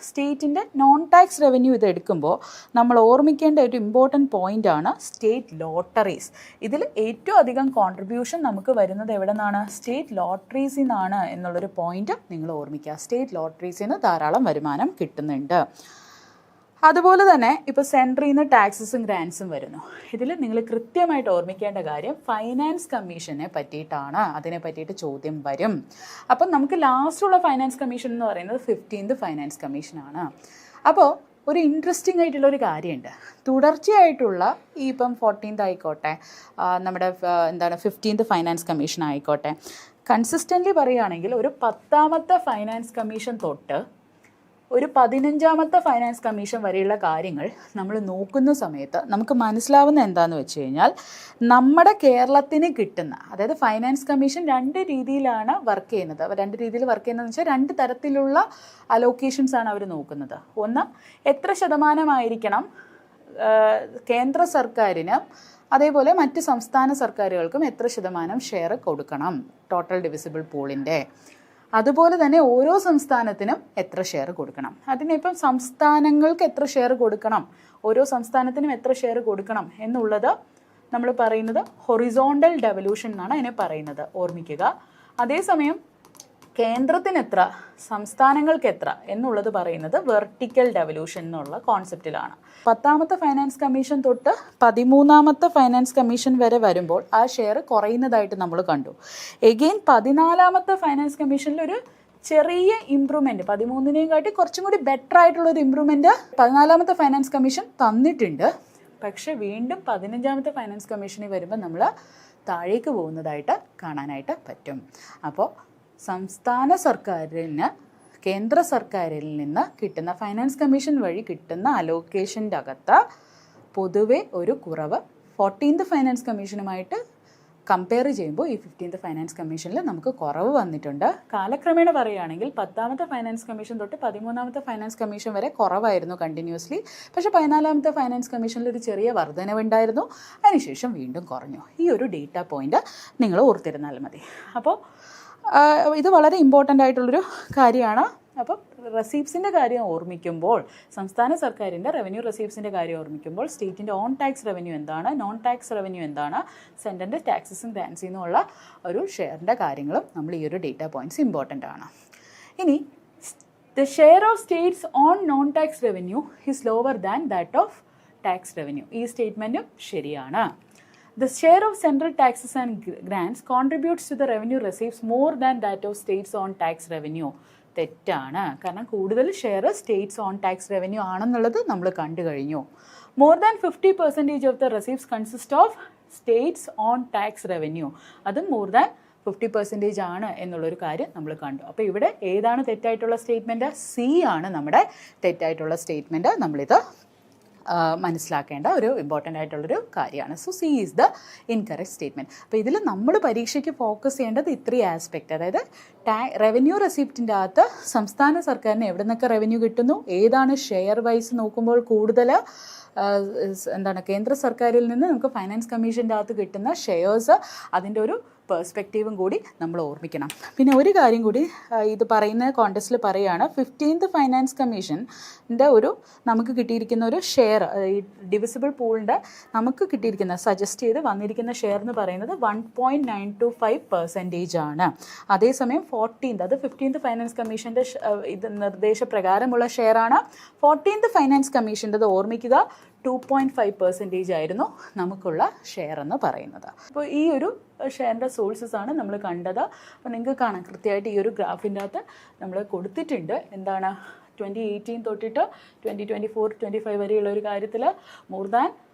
സ്റ്റേറ്റിൻ്റെ നോൺ ടാക്സ് റവന്യൂ ഇത് എടുക്കുമ്പോൾ നമ്മൾ ഓർമ്മിക്കേണ്ട ഒരു ഇമ്പോർട്ടൻറ്റ് പോയിൻ്റ് ആണ് സ്റ്റേറ്റ് ലോട്ടറീസ്. ഇതിൽ ഏറ്റവും അധികം കോൺട്രിബ്യൂഷൻ നമുക്ക് വരുന്നത് എവിടെ നിന്നാണ്? സ്റ്റേറ്റ് ലോട്ടറീസിൽ നിന്നാണ് എന്നുള്ളൊരു പോയിൻ്റ് നിങ്ങൾ ഓർമ്മിക്കുക. സ്റ്റേറ്റ് ലോട്ടറീസിൽ നിന്ന് ധാരാളം വരുമാനം കിട്ടുന്നുണ്ട്. അതുപോലെ തന്നെ ഇപ്പോൾ സെൻട്രിൽ നിന്ന് ടാക്സസും ഗ്രാൻസും വരുന്നു. ഇതിൽ നിങ്ങൾ കൃത്യമായിട്ട് ഓർമ്മിക്കേണ്ട കാര്യം ഫൈനാൻസ് കമ്മീഷനെ പറ്റിയിട്ടാണ്. അതിനെ പറ്റിയിട്ട് ചോദ്യം വരും. അപ്പം നമുക്ക് ലാസ്റ്റുള്ള ഫൈനാൻസ് കമ്മീഷൻ എന്ന് പറയുന്നത് 15th ഫൈനാൻസ് കമ്മീഷനാണ്. അപ്പോൾ ഒരു ഇൻട്രസ്റ്റിംഗ് ആയിട്ടുള്ളൊരു കാര്യമുണ്ട്. തുടർച്ചയായിട്ടുള്ള ഇപ്പം 14th ആയിക്കോട്ടെ, നമ്മുടെ 15th ഫൈനാൻസ് കമ്മീഷൻ ആയിക്കോട്ടെ, കൺസിസ്റ്റൻ്റ്ലി പറയുകയാണെങ്കിൽ ഒരു 10ാമത്തെ ഫൈനാൻസ് കമ്മീഷൻ തൊട്ട് ഒരു 15ാമത്തെ ഫൈനാൻസ് കമ്മീഷൻ വരെയുള്ള കാര്യങ്ങൾ നമ്മൾ നോക്കുന്ന സമയത്ത് നമുക്ക് മനസ്സിലാവുന്ന എന്താണെന്ന് വെച്ച് കഴിഞ്ഞാൽ നമ്മുടെ കേരളത്തിന് കിട്ടുന്ന, അതായത് ഫൈനാൻസ് കമ്മീഷൻ രണ്ട് രീതിയിലാണ് വർക്ക് ചെയ്യുന്നത്. 2 രീതിയിൽ വർക്ക് ചെയ്യുന്നതെന്ന് വെച്ചാൽ 2 തരത്തിലുള്ള അലോക്കേഷൻസ് ആണ് അവർ നോക്കുന്നത്. ഒന്ന്, എത്ര ശതമാനമായിരിക്കണം കേന്ദ്ര സർക്കാരിന് അതേപോലെ മറ്റ് സംസ്ഥാന സർക്കാരുകൾക്കും എത്ര ശതമാനം ഷെയർ കൊടുക്കണം ടോട്ടൽ ഡിവിസിബിൾ പൂളിൻ്റെ. അതുപോലെ തന്നെ ഓരോ സംസ്ഥാനത്തിനും എത്ര ഷെയർ കൊടുക്കണം. അതിനിപ്പം സംസ്ഥാനങ്ങൾക്ക് എത്ര ഷെയർ കൊടുക്കണം, ഓരോ സംസ്ഥാനത്തിനും എത്ര ഷെയർ കൊടുക്കണം എന്നുള്ളത് നമ്മൾ പറയുന്നത് ഹൊറിസോണ്ടൽ ഡെവല്യൂഷൻ എന്നാണ് അതിനെ പറയുന്നത്, ഓർമ്മിക്കുക. അതേസമയം കേന്ദ്രത്തിന് എത്ര, സംസ്ഥാനങ്ങൾക്ക് എത്ര എന്നുള്ളത് പറയുന്നത് വെർട്ടിക്കൽ ഡെവല്യൂഷൻ എന്നുള്ള കോൺസെപ്റ്റിലാണ്. 10ാമത്തെ ഫൈനാൻസ് കമ്മീഷൻ തൊട്ട് 13ാമത്തെ ഫൈനാൻസ് കമ്മീഷൻ വരെ വരുമ്പോൾ ആ ഷെയർ കുറയുന്നതായിട്ട് നമ്മൾ കണ്ടു. എഗെയിൻ 14ാമത്തെ ഫൈനാൻസ് കമ്മീഷനിൽ ഒരു ചെറിയ ഇമ്പ്രൂവ്മെൻറ്റ്, 13നെയും കാട്ടി കുറച്ചും കൂടി ബെറ്റർ ആയിട്ടുള്ളൊരു ഇമ്പ്രൂവ്മെൻറ്റ് 14ാമത്തെ ഫൈനാൻസ് കമ്മീഷൻ തന്നിട്ടുണ്ട്. പക്ഷേ വീണ്ടും 15ാമത്തെ ഫൈനാൻസ് കമ്മീഷനിൽ വരുമ്പോൾ നമ്മൾ താഴേക്ക് പോകുന്നതായിട്ട് കാണാനായിട്ട് പറ്റും. അപ്പോൾ സംസ്ഥാന സർക്കാരിന് കേന്ദ്ര സർക്കാരിൽ നിന്ന് കിട്ടുന്ന ഫൈനാൻസ് കമ്മീഷൻ വഴി കിട്ടുന്ന അലോക്കേഷൻ്റെ അകത്ത് പൊതുവെ ഒരു കുറവ് 14th ഫൈനാൻസ് കമ്മീഷനുമായിട്ട് കമ്പയർ ചെയ്യുമ്പോൾ ഈ 15th ഫൈനാൻസ് കമ്മീഷനിൽ നമുക്ക് കുറവ് വന്നിട്ടുണ്ട്. കാലക്രമേണ പറയുകയാണെങ്കിൽ 10ാമത്തെ ഫൈനാൻസ് കമ്മീഷൻ തൊട്ട് 13ാമത്തെ ഫൈനാൻസ് കമ്മീഷൻ വരെ കുറവായിരുന്നു കണ്ടിന്യൂസ്ലി. പക്ഷേ 14ാമത്തെ ഫൈനാൻസ് കമ്മീഷനിൽ ഒരു ചെറിയ വർധനവുണ്ടായിരുന്നു, അതിനുശേഷം വീണ്ടും കുറഞ്ഞു. ഈ ഒരു ഡേറ്റ പോയിൻ്റ് നിങ്ങൾ ഓർത്തിരുന്നാൽ മതി. അപ്പോൾ ഇത് വളരെ ഇമ്പോർട്ടൻ്റ് ആയിട്ടുള്ളൊരു കാര്യമാണ്. അപ്പം റെസീപ്സിൻ്റെ കാര്യം ഓർമ്മിക്കുമ്പോൾ, സംസ്ഥാന സർക്കാരിൻ്റെ റവന്യൂ റെസീപ്സിൻ്റെ കാര്യം ഓർമ്മിക്കുമ്പോൾ സ്റ്റേറ്റിൻ്റെ ഓൺ ടാക്സ് റവന്യൂ എന്താണ്, നോൺ ടാക്സ് റവന്യൂ എന്താണ്, സെൻറ്ററിൻ്റെ ടാക്സസും ഗ്രാൻസിൽ നിന്നുള്ള ഒരു ഷെയറിൻ്റെ കാര്യങ്ങളും നമ്മൾ ഈ ഒരു ഡേറ്റ പോയിൻറ്റ്സ് ഇമ്പോർട്ടൻ്റ് ആണ്. ഇനി the share of States own non tax revenue is lower than that of tax revenue. ഈ സ്റ്റേറ്റ്മെൻറ്റും ശരിയാണ്. The share of central taxes and grants contributes to the revenue receipts more than that of states on tax revenue. തെറ്റാണ്. കാരണം കൂടുതൽ share States on tax revenue ആണെന്നുള്ളത് നമ്മൾ കണ്ടു കഴിഞ്ഞു. More than 50% of the receipts consist of States on tax revenue. അതും more than 50% ആണ് എന്നുള്ളൊരു കാര്യം നമ്മൾ കണ്ടു. അപ്പോൾ ഇവിടെ ഏതാണ് തെറ്റായിട്ടുള്ള സ്റ്റേറ്റ്മെൻറ്റ്? സി ആണ് നമ്മുടെ തെറ്റായിട്ടുള്ള സ്റ്റേറ്റ്മെൻറ്റ്. നമ്മളിത് മനസ്സിലാക്കേണ്ട ഒരു ഇമ്പോർട്ടൻ്റ് ആയിട്ടുള്ളൊരു കാര്യമാണ്. So C is the incorrect statement. അപ്പോൾ ഇതിൽ നമ്മൾ പരീക്ഷയ്ക്ക് ഫോക്കസ് ചെയ്യേണ്ടത് ഇത്രയും ആസ്പെക്റ്റ്, അതായത് റവന്യൂ റെസിപ്റ്റിൻ്റെ അകത്ത് സംസ്ഥാന സർക്കാരിന് എവിടെ നിന്നൊക്കെ റവന്യൂ കിട്ടുന്നു, ഏതാണ് ഷെയർ വൈസ് നോക്കുമ്പോൾ കൂടുതൽ കേന്ദ്ര സർക്കാരിൽ നിന്ന് നമുക്ക് ഫൈനാൻസ് കമ്മീഷൻ്റെ അകത്ത് കിട്ടുന്ന ഷെയർസ്, അതിൻ്റെ ഒരു പെർസ്പെക്റ്റീവും കൂടി നമ്മൾ ഓർമ്മിക്കണം. പിന്നെ ഒരു കാര്യം കൂടി ഇത് പറയുന്ന കോണ്ടെക്സ്റ്റിൽ പറയുകയാണ്, 15th ഫൈനാൻസ് കമ്മീഷൻ്റെ നമുക്ക് കിട്ടിയിരിക്കുന്ന ഒരു ഷെയർ, ഈ ഡിവിസിബിൾ പൂളിൻ്റെ നമുക്ക് കിട്ടിയിരിക്കുന്ന സജസ്റ്റ് ചെയ്ത് വന്നിരിക്കുന്ന ഷെയർ എന്ന് പറയുന്നത് 1.925% ആണ്. അതേസമയം 14th, അത് 15th ഫൈനാൻസ് കമ്മീഷൻ്റെ ഇത് നിർദ്ദേശപ്രകാരമുള്ള ഷെയറാണ്. 14th ഫൈനാൻസ് കമ്മീഷൻ്റെത് ഓർമ്മിക്കുക 2.5% ആയിരുന്നു നമുക്കുള്ള ഷെയർ എന്ന് പറയുന്നത്. അപ്പോൾ ഈ ഒരു ഷെയറിൻ്റെ സോഴ്സസ് ആണ് നമ്മൾ കണ്ടത്. അപ്പോൾ നിങ്ങൾക്ക് കാണാം കൃത്യമായിട്ട് ഈ ഒരു ഗ്രാഫിൻ്റെ അകത്ത് നമ്മൾ കൊടുത്തിട്ടുണ്ട്. എന്താണ് 2018 തൊട്ടിട്ട് 2024-25 വരെയുള്ള ഒരു കാര്യത്തിൽ മോർ ദാൻ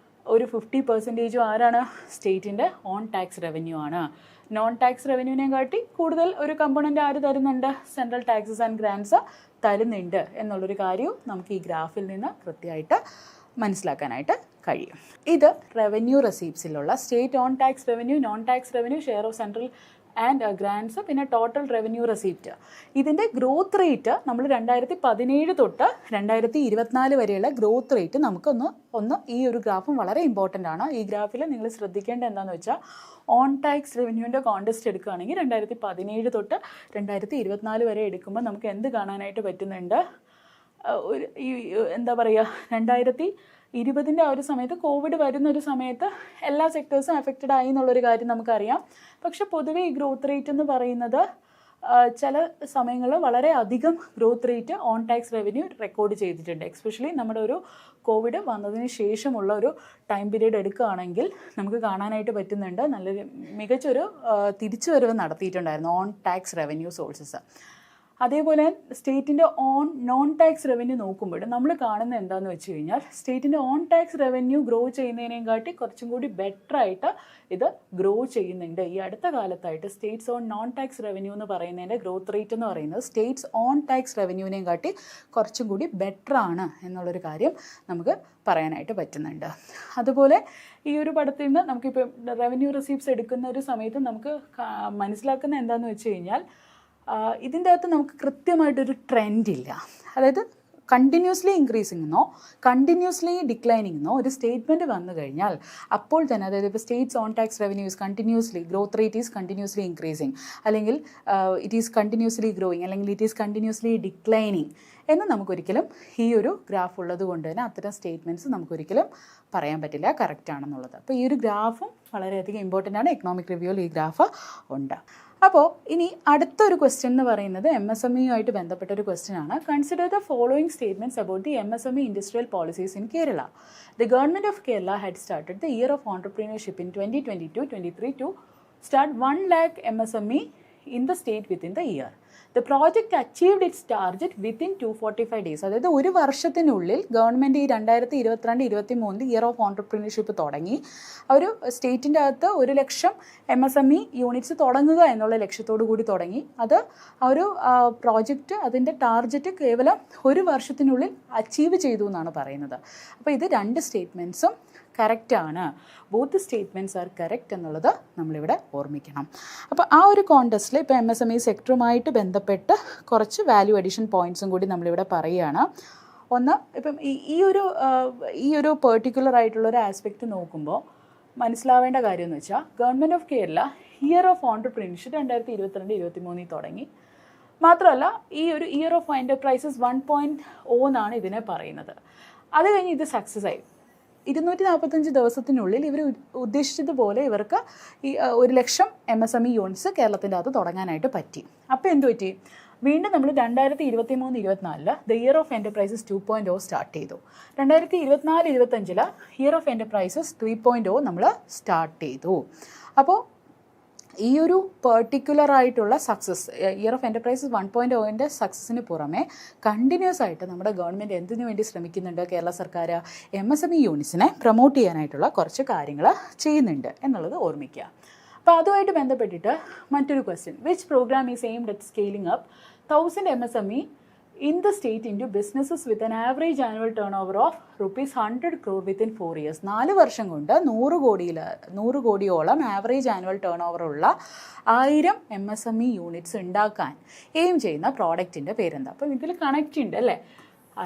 ഒരു 50% ആരാണ്? സ്റ്റേറ്റിൻ്റെ ഓൺ ടാക്സ് റവന്യൂ ആണ്. നോൺ ടാക്സ് റവന്യൂവിനെ കാട്ടി കൂടുതൽ ഒരു കമ്പോണൻ്റ് ആര് തരുന്നുണ്ട്? സെൻട്രൽ ടാക്സസ് ആൻഡ് ഗ്രാൻഡ്സ് തരുന്നുണ്ട് എന്നുള്ളൊരു കാര്യവും നമുക്ക് ഈ ഗ്രാഫിൽ നിന്ന് കൃത്യമായിട്ട് മനസ്സിലാക്കാനായിട്ട് കഴിയും. ഇത് റവന്യൂ റെസീപ്റ്റ്സിലുള്ള state own tax revenue, non tax revenue, share of central and grants, പിന്നെ ടോട്ടൽ റവന്യൂ റെസീപ്റ്റ്. ഇതിൻ്റെ ഗ്രോത്ത് റേറ്റ് നമ്മൾ 2017 തൊട്ട് 2024 വരെയുള്ള ഗ്രോത്ത് റേറ്റ് നമുക്കൊന്ന് ഈ ഒരു ഗ്രാഫും വളരെ ഇമ്പോർട്ടൻ്റ് ആണ്. ഈ ഗ്രാഫിൽ നിങ്ങൾ ശ്രദ്ധിക്കേണ്ടത് എന്താണെന്ന് വെച്ചാൽ ഓൺ ടാക്സ് റവന്യൂവിൻ്റെ കോണ്ടസ്റ്റ് എടുക്കുകയാണെങ്കിൽ 2017 തൊട്ട് 2024 വരെ എടുക്കുമ്പോൾ നമുക്ക് എന്ത് കാണാനായിട്ട് പറ്റുന്നുണ്ട്? ഒരു എന്താ പറയുക, 2020 ആ ഒരു സമയത്ത് കോവിഡ് വരുന്നൊരു സമയത്ത് എല്ലാ സെക്ടേഴ്സും അഫക്റ്റഡ് ആയി എന്നുള്ളൊരു കാര്യം നമുക്കറിയാം. പക്ഷെ പൊതുവേ ഈ ഗ്രോത്ത് റേറ്റ് എന്ന് പറയുന്നത് ചില സമയങ്ങളിൽ വളരെ അധികം growth rate on tax revenue record ചെയ്തിട്ടുണ്ട്. എസ്പെഷ്യലി നമ്മുടെ ഒരു കോവിഡ് വന്നതിന് ശേഷമുള്ള ഒരു ടൈം പീരീഡ് എടുക്കുകയാണെങ്കിൽ നമുക്ക് കാണാനായിട്ട് പറ്റുന്നുണ്ട് നല്ലൊരു മികച്ചൊരു തിരിച്ചുവരവ് നടത്തിയിട്ടുണ്ടായിരുന്നു ഓൺ ടാക്സ് റവന്യൂ സോഴ്സസ്. അതേപോലെ സ്റ്റേറ്റിൻ്റെ നോൺ ടാക്സ് റവന്യൂ നോക്കുമ്പോൾ നമ്മൾ കാണുന്നത് എന്താണെന്ന് വെച്ച് കഴിഞ്ഞാൽ സ്റ്റേറ്റിൻ്റെ ഓൺ ടാക്സ് റവന്യൂ ഗ്രോ ചെയ്യുന്നതിനേയും കാട്ടി കുറച്ചും കൂടി ബെറ്ററായിട്ട് ഇത് ഗ്രോ ചെയ്യുന്നുണ്ട്. ഈ അടുത്ത കാലത്തായിട്ട് state's own non tax revenue എന്ന് പറയുന്നതിൻ്റെ ഗ്രോത്ത് റേറ്റ് എന്ന് പറയുന്നത് സ്റ്റേറ്റ്സ് ഓൺ ടാക്സ് റവന്യൂവിനെയും കാട്ടി കുറച്ചും കൂടി ബെറ്ററാണ് എന്നുള്ളൊരു കാര്യം നമുക്ക് പറയാനായിട്ട് പറ്റുന്നുണ്ട്. അതുപോലെ ഈ ഒരു പടത്തിൽ നിന്ന് നമുക്കിപ്പോൾ റവന്യൂ റെസീപ്റ്റ്സ് എടുക്കുന്ന ഒരു സമയത്ത് നമുക്ക് മനസ്സിലാക്കുന്ന എന്താണെന്ന് വെച്ച് കഴിഞ്ഞാൽ ഇതിൻ്റെ അകത്ത് നമുക്ക് കൃത്യമായിട്ടൊരു ട്രെൻഡില്ല. അതായത് കണ്ടിന്യൂസ്ലി ഇൻക്രീസിംഗ് എന്നോ കണ്ടിന്യൂസ്ലി ഡിക്ലൈനിങ് എന്നോ ഒരു സ്റ്റേറ്റ്മെൻറ്റ് വന്നു കഴിഞ്ഞാൽ അപ്പോൾ തന്നെ, അതായത് ഇപ്പോൾ States on tax revenue is continuously growth rate is continuously increasing, അല്ലെങ്കിൽ ഇറ്റ് ഈസ് കണ്ടിന്യൂസ്ലി ഗ്രോയിങ്, അല്ലെങ്കിൽ ഇറ്റ് ഈസ് കണ്ടിന്യൂസ്ലി ഡിക്ലൈനിങ് എന്ന് നമുക്കൊരിക്കലും ഈ ഒരു ഗ്രാഫ് ഉള്ളത് കൊണ്ട് തന്നെ അത്തരം സ്റ്റേറ്റ്മെൻറ്റ്സ് നമുക്കൊരിക്കലും പറയാൻ പറ്റില്ല കറക്റ്റ് ആണെന്നുള്ളത്. അപ്പോൾ ഈ ഒരു ഗ്രാഫും വളരെയധികം ഇമ്പോർട്ടൻ്റ് ആണ്. എക്കണോമിക് റിവ്യൂവിൽ ഈ ഗ്രാഫ് ഉണ്ട്. അപ്പോൾ ഇനി അടുത്തൊരു ക്വസ്റ്റ്യൻ എന്ന് പറയുന്നത് MSME-യുമായിട്ട് ബന്ധപ്പെട്ട ഒരു ക്വസ്റ്റ്യൻ ആണ്. Consider the following statements about the MSME industrial policies in Kerala. The government of Kerala had started the year of entrepreneurship in 2022-23 to start 1 lakh MSME in the state within the year. The project achieved its target within 245 days. അതായത് ഒരു വർഷത്തിനുള്ളിൽ government ഈ 2022-23 year of ഓൺടർപ്രീനർഷിപ്പ് തുടങ്ങി ഒരു സ്റ്റേറ്റിൻ്റെ അകത്ത് 1 ലക്ഷം MSME units തുടങ്ങുക എന്നുള്ള ലക്ഷ്യത്തോടു കൂടി തുടങ്ങി. അത് ആ ഒരു പ്രോജക്റ്റ് അതിൻ്റെ ടാർഗറ്റ് കേവലം ഒരു വർഷത്തിനുള്ളിൽ അച്ചീവ് ചെയ്തു എന്നാണ് പറയുന്നത്. അപ്പോൾ ഇത് 2 സ്റ്റേറ്റ്മെൻറ്റ്സും കറക്റ്റാണ്. ബോത്ത് സ്റ്റേറ്റ്മെൻറ്റ്സ് ആർ കറക്റ്റ് എന്നുള്ളത് നമ്മളിവിടെ ഓർമ്മിക്കണം. അപ്പോൾ ആ ഒരു കോണ്ടസ്റ്റിൽ ഇപ്പോൾ MSME സെക്ടറുമായിട്ട് ബന്ധപ്പെട്ട് കുറച്ച് വാല്യൂ അഡീഷൻ പോയിൻറ്റ്സും കൂടി നമ്മളിവിടെ പറയുകയാണ്. ഒന്ന്, ഇപ്പം ഈ ഒരു പെർട്ടിക്കുലർ ആയിട്ടുള്ളൊരു ആസ്പെക്റ്റ് നോക്കുമ്പോൾ മനസ്സിലാവേണ്ട കാര്യം എന്ന് വെച്ചാൽ government of Kerala year of entrepreneurship 2022-23 തുടങ്ങി. മാത്രമല്ല ഈ ഒരു ഇയർ ഓഫ് എൻ്റർപ്രൈസസ് 1.0 എന്നാണ് ഇതിനെ പറയുന്നത്. അത് കഴിഞ്ഞ് ഇത് സക്സസ് ആയി. 245 ദിവസത്തിനുള്ളിൽ ഇവർ ഉദ്ദേശിച്ചതുപോലെ ഇവർക്ക് ഈ 1 ലക്ഷം MSME യൂണിറ്റ്സ് കേരളത്തിൻ്റെ അകത്ത് തുടങ്ങാനായിട്ട് പറ്റി. അപ്പോൾ എന്ത് പറ്റി? വീണ്ടും നമ്മൾ 2023-24 the year of enterprises 2.0 start ചെയ്തു. 2024-25 ഇയർ ഓഫ് എൻ്റർപ്രൈസസ് 3.0 നമ്മൾ സ്റ്റാർട്ട് ചെയ്തു. അപ്പോൾ ഈ ഒരു പെർട്ടിക്കുലർ ആയിട്ടുള്ള സക്സസ് ഇയർ ഓഫ് എൻ്റർപ്രൈസസ് 1.0ൻ്റെ സക്സസ്സിന് പുറമെ കണ്ടിന്യൂസ് ആയിട്ട് നമ്മുടെ ഗവൺമെൻറ് എന്തിനു വേണ്ടി ശ്രമിക്കുന്നുണ്ട്? കേരള സർക്കാർ MSME യൂണിറ്റ്സിനെ പ്രൊമോട്ട് ചെയ്യാനായിട്ടുള്ള കുറച്ച് കാര്യങ്ങൾ ചെയ്യുന്നുണ്ട് എന്നുള്ളത് ഓർമ്മിക്കുക. അപ്പോൾ അതുമായിട്ട് ബന്ധപ്പെട്ടിട്ട് മറ്റൊരു question, which programme is aimed at scaling up 1000 MSME in the state into businesses with an average annual turnover of ₹100 crore within 4 years. 4 വർഷം കൊണ്ട് 100 കോടിയോളം ആവറേജ് ആനുവൽ ടേൺ ഓവർ ഉള്ള 1000 MSME യൂണിറ്റ്സ് ഉണ്ടാക്കാൻ എയിം ചെയ്യുന്ന പ്രോഡക്റ്റിൻ്റെ പേരെന്താ? അപ്പോൾ ഇതിൽ കണക്റ്റ് ഉണ്ട് അല്ലേ?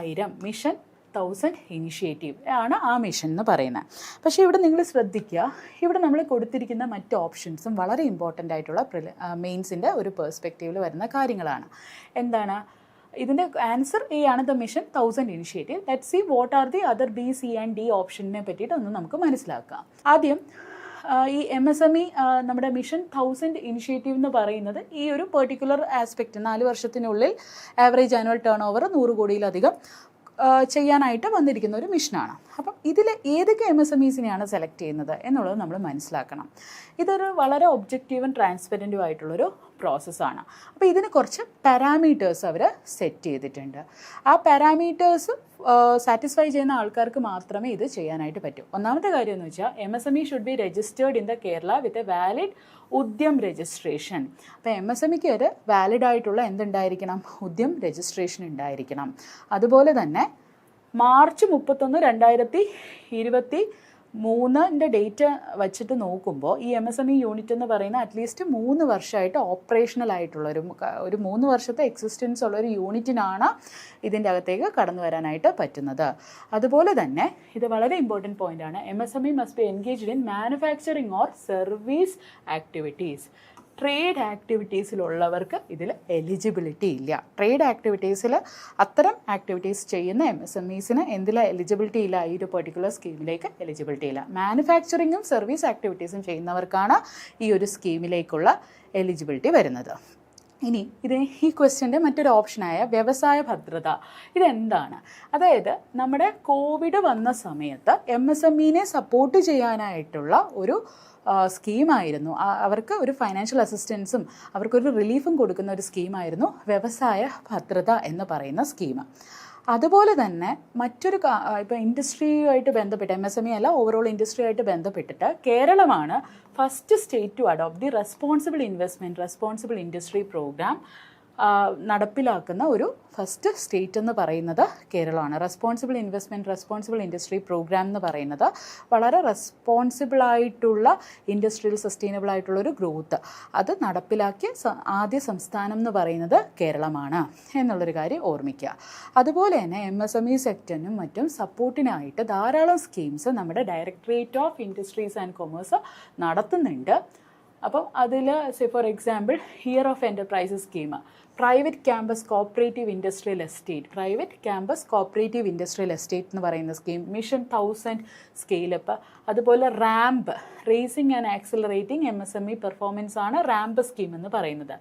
1000 മിഷൻ 1000 ഇനിഷ്യേറ്റീവ് ആണ് ആ മിഷൻ എന്ന് പറയുന്നത്. പക്ഷേ ഇവിടെ നിങ്ങൾ ശ്രദ്ധിക്കുക, ഇവിടെ നമ്മൾ കൊടുത്തിരിക്കുന്ന മറ്റ് ഓപ്ഷൻസും വളരെ ഇമ്പോർട്ടൻ്റ് ആയിട്ടുള്ള മെയിൻസിൻ്റെ ഒരു പെർസ്പെക്റ്റീവിൽ വരുന്ന കാര്യങ്ങളാണ്. എന്താണ് ഇതിൻ്റെ ആൻസർ? എ ആണ്, the mission 1000 initiative. Let's see what are the other B, C and D ഓപ്ഷനെ പറ്റിയിട്ട് ഒന്ന് നമുക്ക് മനസ്സിലാക്കാം. ആദ്യം ഈ MSME നമ്മുടെ മിഷൻ 1000 ഇനിഷ്യേറ്റീവ് എന്ന് പറയുന്നത് ഈ ഒരു പെർട്ടിക്കുലർ ആസ്പെക്റ്റ് 4 വർഷത്തിനുള്ളിൽ ആവറേജ് ആനുവൽ ടേൺ ഓവർ 100 കോടിയിലധികം ചെയ്യാനായിട്ട് വന്നിരിക്കുന്ന ഒരു മിഷനാണ്. അപ്പം ഇതിൽ ഏതൊക്കെ MSMEസിനെയാണ് സെലക്ട് ചെയ്യുന്നത് എന്നുള്ളത് നമ്മൾ മനസ്സിലാക്കണം. ഇതൊരു വളരെ ഒബ്ജക്റ്റീവും ട്രാൻസ്പെറൻറ്റും ആയിട്ടുള്ളൊരു പ്രോസസ്സാണ്. അപ്പോൾ ഇതിന് കുറച്ച് പാരാമീറ്റേഴ്സ് അവർ സെറ്റ് ചെയ്തിട്ടുണ്ട്. ആ പാരാമീറ്റേഴ്സ് സാറ്റിസ്ഫൈ ചെയ്യുന്ന ആൾക്കാർക്ക് മാത്രമേ ഇത് ചെയ്യാനായിട്ട് പറ്റൂ. ഒന്നാമത്തെ കാര്യം എന്ന് വെച്ചാൽ MSME should be registered in the Kerala with a valid Udyam registration. അപ്പോൾ MSMEക്ക് ഒരു വാലിഡ് ആയിട്ടുള്ള എന്തുണ്ടായിരിക്കണം? ഉദ്യം രജിസ്ട്രേഷൻ ഉണ്ടായിരിക്കണം. അതുപോലെ തന്നെ മാർച്ച് 31, 2023 ഡേറ്റ് വച്ചിട്ട് നോക്കുമ്പോൾ ഈ MSME യൂണിറ്റ് എന്ന് പറയുന്ന അറ്റ്ലീസ്റ്റ് 3 വർഷമായിട്ട് ഓപ്പറേഷണൽ ആയിട്ടുള്ള ഒരു 3 വർഷത്തെ എക്സിസ്റ്റൻസ് ഉള്ള ഒരു യൂണിറ്റിനാണ് ഇതിൻ്റെ അകത്തേക്ക് കടന്നു വരാനായിട്ട് പറ്റുന്നത്. അതുപോലെ തന്നെ ഇത് വളരെ ഇമ്പോർട്ടൻറ്റ് പോയിൻ്റാണ്. MSME must be engaged in manufacturing or service activities. Trade ആക്ടിവിറ്റീസിലുള്ളവർക്ക് ഇതിൽ എലിജിബിലിറ്റി ഇല്ല. ട്രേഡ് ആക്ടിവിറ്റീസിൽ അത്തരം ആക്ടിവിറ്റീസ് ചെയ്യുന്ന MSMEസിന് എന്തിൽ എലിജിബിലിറ്റി ഇല്ല? ഈ ഒരു പെർട്ടിക്കുലർ സ്കീമിലേക്ക് എലിജിബിലിറ്റി ഇല്ല. മാനുഫാക്ചറിങ്ങും സർവീസ് ആക്ടിവിറ്റീസും ചെയ്യുന്നവർക്കാണ് ഈ ഒരു സ്കീമിലേക്കുള്ള എലിജിബിലിറ്റി വരുന്നത്. ഇനി ഈ ക്വസ്റ്റ്യൻ്റെ മറ്റൊരു ഓപ്ഷനായ വ്യവസായ ഭദ്രത, ഇതെന്താണ്? അതായത് നമ്മുടെ കോവിഡ് വന്ന സമയത്ത് MSMEനെ സപ്പോർട്ട് ചെയ്യാനായിട്ടുള്ള ഒരു സ്കീമായിരുന്നു. അവർക്ക് ഒരു ഫൈനാൻഷ്യൽ അസിസ്റ്റൻസും അവർക്കൊരു റിലീഫും കൊടുക്കുന്ന ഒരു സ്കീമായിരുന്നു വ്യവസായ ഭദ്രത എന്ന് പറയുന്ന സ്കീം. അതുപോലെ തന്നെ മറ്റൊരു ഇപ്പോൾ ഇൻഡസ്ട്രിയുമായിട്ട് ബന്ധപ്പെട്ട് MSME അല്ല, ഓവറോൾ ഇൻഡസ്ട്രിയുമായിട്ട് ബന്ധപ്പെട്ടിട്ട് കേരളമാണ് first state to adopt the responsible investment responsible industry programme നടപ്പിലാക്കുന്ന ഒരു ഫസ്റ്റ് സ്റ്റേറ്റ് എന്ന് പറയുന്നത് കേരളമാണ്. Responsible investment responsible industry programme എന്ന് പറയുന്നത് വളരെ റെസ്പോൺസിബിളായിട്ടുള്ള ഇൻഡസ്ട്രിയൽ സസ്റ്റൈനബിൾ ആയിട്ടുള്ളൊരു ഗ്രോത്ത് അത് നടപ്പിലാക്കിയ ആദ്യ സംസ്ഥാനം എന്ന് പറയുന്നത് കേരളമാണ് എന്നുള്ളൊരു കാര്യം ഓർമ്മിക്കുക. അതുപോലെ തന്നെ MSME സെക്ടറിനും മറ്റും സപ്പോർട്ടിനായിട്ട് ധാരാളം സ്കീംസ് നമ്മുടെ directorate of industries and commerce നടത്തുന്നുണ്ട്. അപ്പം അതിൽ for example year of enterprises scheme, private campus cooperative industrial estate എന്ന് പറയുന്ന സ്കീം, മിഷൻ 1000 സ്കെയിലപ്പ്, അതുപോലെ RAMP raising and accelerating MSME performance ആണ് റാമ്പ് സ്കീം എന്ന് പറയുന്നത്.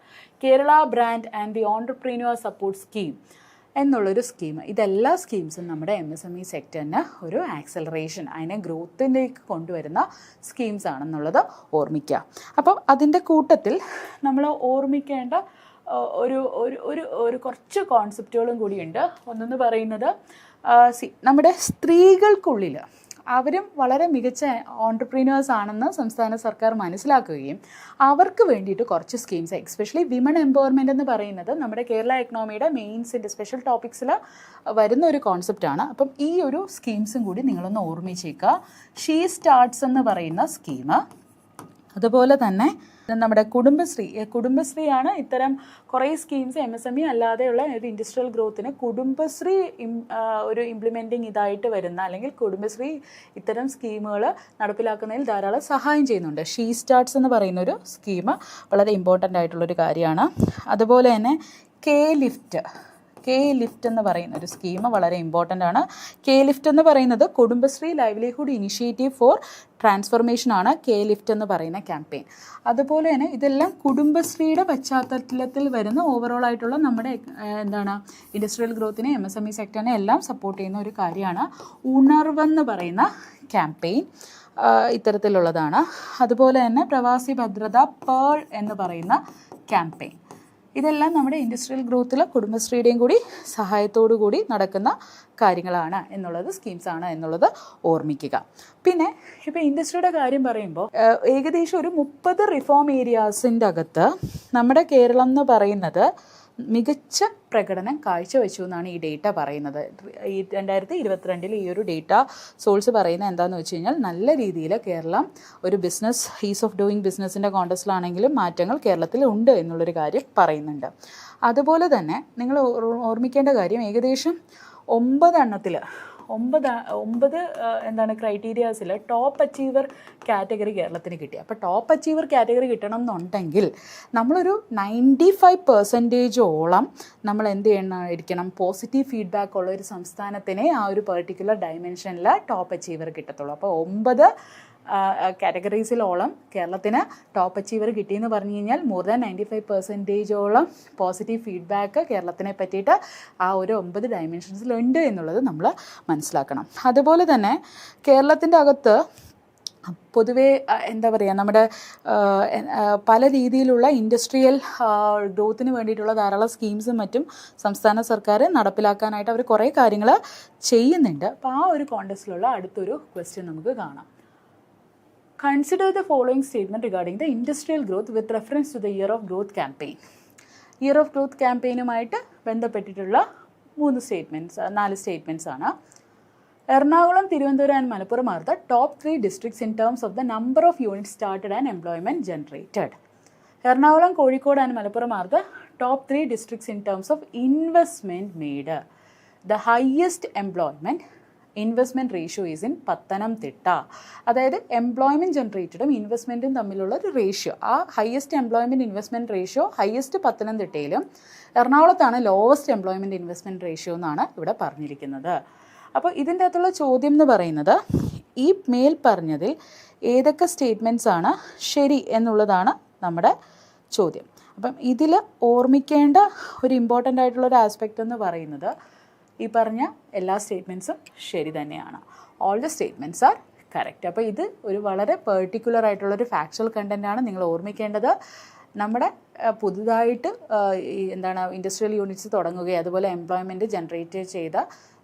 Kerala brand and the entrepreneur support scheme എന്നുള്ളൊരു സ്കീം. ഇതെല്ലാ സ്കീംസും നമ്മുടെ MSME സെക്ടറിന് ഒരു ആക്സലറേഷൻ, അതിനെ ഗ്രോത്തിലേക്ക് കൊണ്ടുവരുന്ന സ്കീംസ് ആണെന്നുള്ളത് ഓർമ്മിക്കുക. അപ്പം അതിൻ്റെ കൂട്ടത്തിൽ നമ്മൾ ഓർമ്മിക്കേണ്ട ഒരു കുറച്ച് കോൺസെപ്റ്റുകളും കൂടിയുണ്ട്. ഒന്നെന്ന് പറയുന്നത് നമ്മുടെ സ്ത്രീകൾക്കുള്ളിൽ അവരും വളരെ മികച്ച ഓൺടർപ്രീനേഴ്സ് ആണെന്ന് സംസ്ഥാന സർക്കാർ മനസ്സിലാക്കുകയും അവർക്ക് വേണ്ടിയിട്ട് കുറച്ച് സ്കീംസ്, എസ്പെഷ്യലി വിമൺ എംപവർമെൻ്റ് എന്ന് പറയുന്നത് നമ്മുടെ കേരള എക്കണോമിയുടെ മെയിൻസിൻ്റെ സ്പെഷ്യൽ ടോപ്പിക്സിൽ വരുന്ന ഒരു കോൺസെപ്റ്റാണ്. അപ്പം ഈ ഒരു സ്കീംസും കൂടി നിങ്ങളൊന്ന് ഓർമ്മിച്ചേക്കുക. ഷീ സ്റ്റാർട്ട്സ് എന്ന് പറയുന്ന സ്കീം, അതുപോലെ തന്നെ നമ്മുടെ കുടുംബശ്രീയാണ് ഇത്തരം കുറേ സ്കീംസ് MSME അല്ലാതെയുള്ള ഒരു ഇൻഡസ്ട്രിയൽ ഗ്രോത്തിന് കുടുംബശ്രീ ഒരു ഇംപ്ലിമെൻറ്റിങ് ഇതായിട്ട് വരുന്ന, അല്ലെങ്കിൽ കുടുംബശ്രീ ഇത്തരം സ്കീമുകൾ നടപ്പിലാക്കുന്നതിൽ ധാരാളം സഹായം ചെയ്യുന്നുണ്ട്. ഷീ സ്റ്റാർട്ട്സ് എന്ന് പറയുന്ന ഒരു സ്കീം വളരെ ഇമ്പോർട്ടൻ്റ് ആയിട്ടുള്ളൊരു കാര്യമാണ്. അതുപോലെ തന്നെ കെ ലിഫ്റ്റ് എന്ന് പറയുന്ന ഒരു സ്കീം വളരെ ഇമ്പോർട്ടൻ്റ് ആണ്. കെ ലിഫ്റ്റ് എന്ന് പറയുന്നത് Kudumbashree livelihood initiative four transformation ആണ് കെ ലിഫ്റ്റ് എന്ന് പറയുന്ന ക്യാമ്പയിൻ. അതുപോലെ തന്നെ ഇതെല്ലാം കുടുംബശ്രീയുടെ പശ്ചാത്തലത്തിൽ വരുന്ന ഓവറോൾ ആയിട്ടുള്ള നമ്മുടെ ഇൻഡസ്ട്രിയൽ ഗ്രോത്തിനെ MSME സെക്ടറിനെ എല്ലാം സപ്പോർട്ട് ചെയ്യുന്ന ഒരു കാര്യമാണ്. ഉണർവെന്ന് പറയുന്ന ക്യാമ്പയിൻ ഇത്തരത്തിലുള്ളതാണ്. അതുപോലെ തന്നെ പ്രവാസി ഭദ്രത പേൾ എന്ന് പറയുന്ന ക്യാമ്പയിൻ. ഇതെല്ലാം നമ്മുടെ ഇൻഡസ്ട്രിയൽ ഗ്രോത്തിൽ കുടുംബശ്രീയുടെയും കൂടി സഹായത്തോടു കൂടി നടക്കുന്ന കാര്യങ്ങളാണ് എന്നുള്ളത്, സ്കീംസാണ് എന്നുള്ളത് ഓർമ്മിക്കുക. പിന്നെ ഇപ്പോൾ ഇൻഡസ്ട്രിയുടെ കാര്യം പറയുമ്പോൾ ഏകദേശം ഒരു 30 റിഫോം ഏരിയാസിൻ്റെ അകത്ത് നമ്മുടെ കേരളം എന്ന് പറയുന്നത് മികച്ച പ്രകടനം കാഴ്ചവെച്ചു എന്നാണ് ഈ ഡേറ്റ പറയുന്നത്. ഈ 2022 ഈ ഒരു ഡേറ്റ സോഴ്സ് പറയുന്നത് എന്താണെന്ന് വെച്ച് കഴിഞ്ഞാൽ നല്ല രീതിയിൽ കേരളം ഒരു ഈസ് ഓഫ് ഡൂയിങ് ബിസിനസ്സിൻ്റെ കോണ്ടസ്റ്റിലാണെങ്കിലും മാറ്റങ്ങൾ കേരളത്തിൽ ഉണ്ട് എന്നുള്ളൊരു കാര്യം പറയുന്നുണ്ട്. അതുപോലെ തന്നെ നിങ്ങൾ ഓർമ്മിക്കേണ്ട കാര്യം ഏകദേശം 9 ക്രൈറ്റീരിയാസിൽ ടോപ്പ് അച്ചീവർ കാറ്റഗറി കേരളത്തിന് കിട്ടി. അപ്പോൾ ടോപ്പ് അച്ചീവർ കാറ്റഗറി കിട്ടണം എന്നുണ്ടെങ്കിൽ നമ്മളൊരു 95% നമ്മൾ എന്ത് ചെയ്യണമായിരിക്കണം? പോസിറ്റീവ് ഫീഡ്ബാക്ക് ഉള്ള ഒരു സംസ്ഥാനത്തിനെ ആ ഒരു പെർട്ടിക്കുലർ ഡയമെൻഷനിൽ ടോപ്പ് അച്ചീവർ കിട്ടത്തുള്ളൂ. അപ്പോൾ 9 കാറ്റഗറീസിലോളം കേരളത്തിന് ടോപ്പ് അച്ചീവർ കിട്ടിയെന്ന് പറഞ്ഞു കഴിഞ്ഞാൽ മോർ ദാൻ 95% പോസിറ്റീവ് ഫീഡ്ബാക്ക് കേരളത്തിനെ പറ്റിയിട്ട് ആ ഒരു 9 ഡയമെൻഷൻസിലുണ്ട് എന്നുള്ളത് നമ്മൾ മനസ്സിലാക്കണം. അതുപോലെ തന്നെ കേരളത്തിൻ്റെ അകത്ത് പൊതുവേ എന്താ പറയുക, നമ്മുടെ പല രീതിയിലുള്ള ഇൻഡസ്ട്രിയൽ ഗ്രോത്തിന് വേണ്ടിയിട്ടുള്ള ധാരാളം സ്കീംസും മറ്റും സംസ്ഥാന സർക്കാർ നടപ്പിലാക്കാനായിട്ട് അവർ കുറേ കാര്യങ്ങൾ ചെയ്യുന്നുണ്ട്. അപ്പോൾ ആ ഒരു കോണ്ടക്സ്റ്റിലുള്ള അടുത്തൊരു ക്വസ്റ്റ്യൻ നമുക്ക് കാണാം. Consider the following statement regarding the industrial growth with reference to the year of growth campaign. Year of growth ക്യാമ്പയിനുമായിട്ട് ബന്ധപ്പെട്ടിട്ടുള്ള 4 സ്റ്റേറ്റ്മെൻറ്റ്സ് ആണ്. Ernakulam, Tirunelveli and Malappuram are the top 3 districts in terms of the number of units started and employment generated. Ernakulam, Kozhikode and Malappuram are the top 3 districts in terms of investment made. The highest investment ratio is in Pathanamthitta. അതായത് employment ജനറേറ്റഡും ഇൻവെസ്റ്റ്മെൻറ്റും തമ്മിലുള്ള ഒരു ratio, ആ highest employment investment ratio highest പത്തനംതിട്ടയിലും എറണാകുളത്താണ് lowest employment investment ratio എന്നാണ് ഇവിടെ പറഞ്ഞിരിക്കുന്നത്. അപ്പോൾ ഇതിൻ്റെ അകത്തുള്ള ചോദ്യം എന്ന് പറയുന്നത് ഈ മേൽ പറഞ്ഞതിൽ ഏതൊക്കെ സ്റ്റേറ്റ്മെൻറ്റ്സ് ആണ് ശരി എന്നുള്ളതാണ് നമ്മുടെ ചോദ്യം. അപ്പം ഇതിൽ ഓർമ്മിക്കേണ്ട ഒരു ഇമ്പോർട്ടൻ്റ് ആയിട്ടുള്ളൊരു ആസ്പെക്റ്റ് എന്ന് പറയുന്നത് ഈ പറഞ്ഞ എല്ലാ സ്റ്റേറ്റ്മെൻറ്റ്സും ശരി തന്നെയാണ്. All the statements are correct. അപ്പോൾ ഇത് ഒരു വളരെ പെർട്ടിക്കുലർ ആയിട്ടുള്ളൊരു ഫാക്ച്വൽ കണ്ടൻ്റാണ് നിങ്ങൾ ഓർമ്മിക്കേണ്ടത്. നമ്മുടെ പുതുതായിട്ട് ഇൻഡസ്ട്രിയൽ യൂണിറ്റ്സ് തുടങ്ങുകയും അതുപോലെ എംപ്ലോയ്മെൻറ്റ് ജനറേറ്റ് ചെയ്ത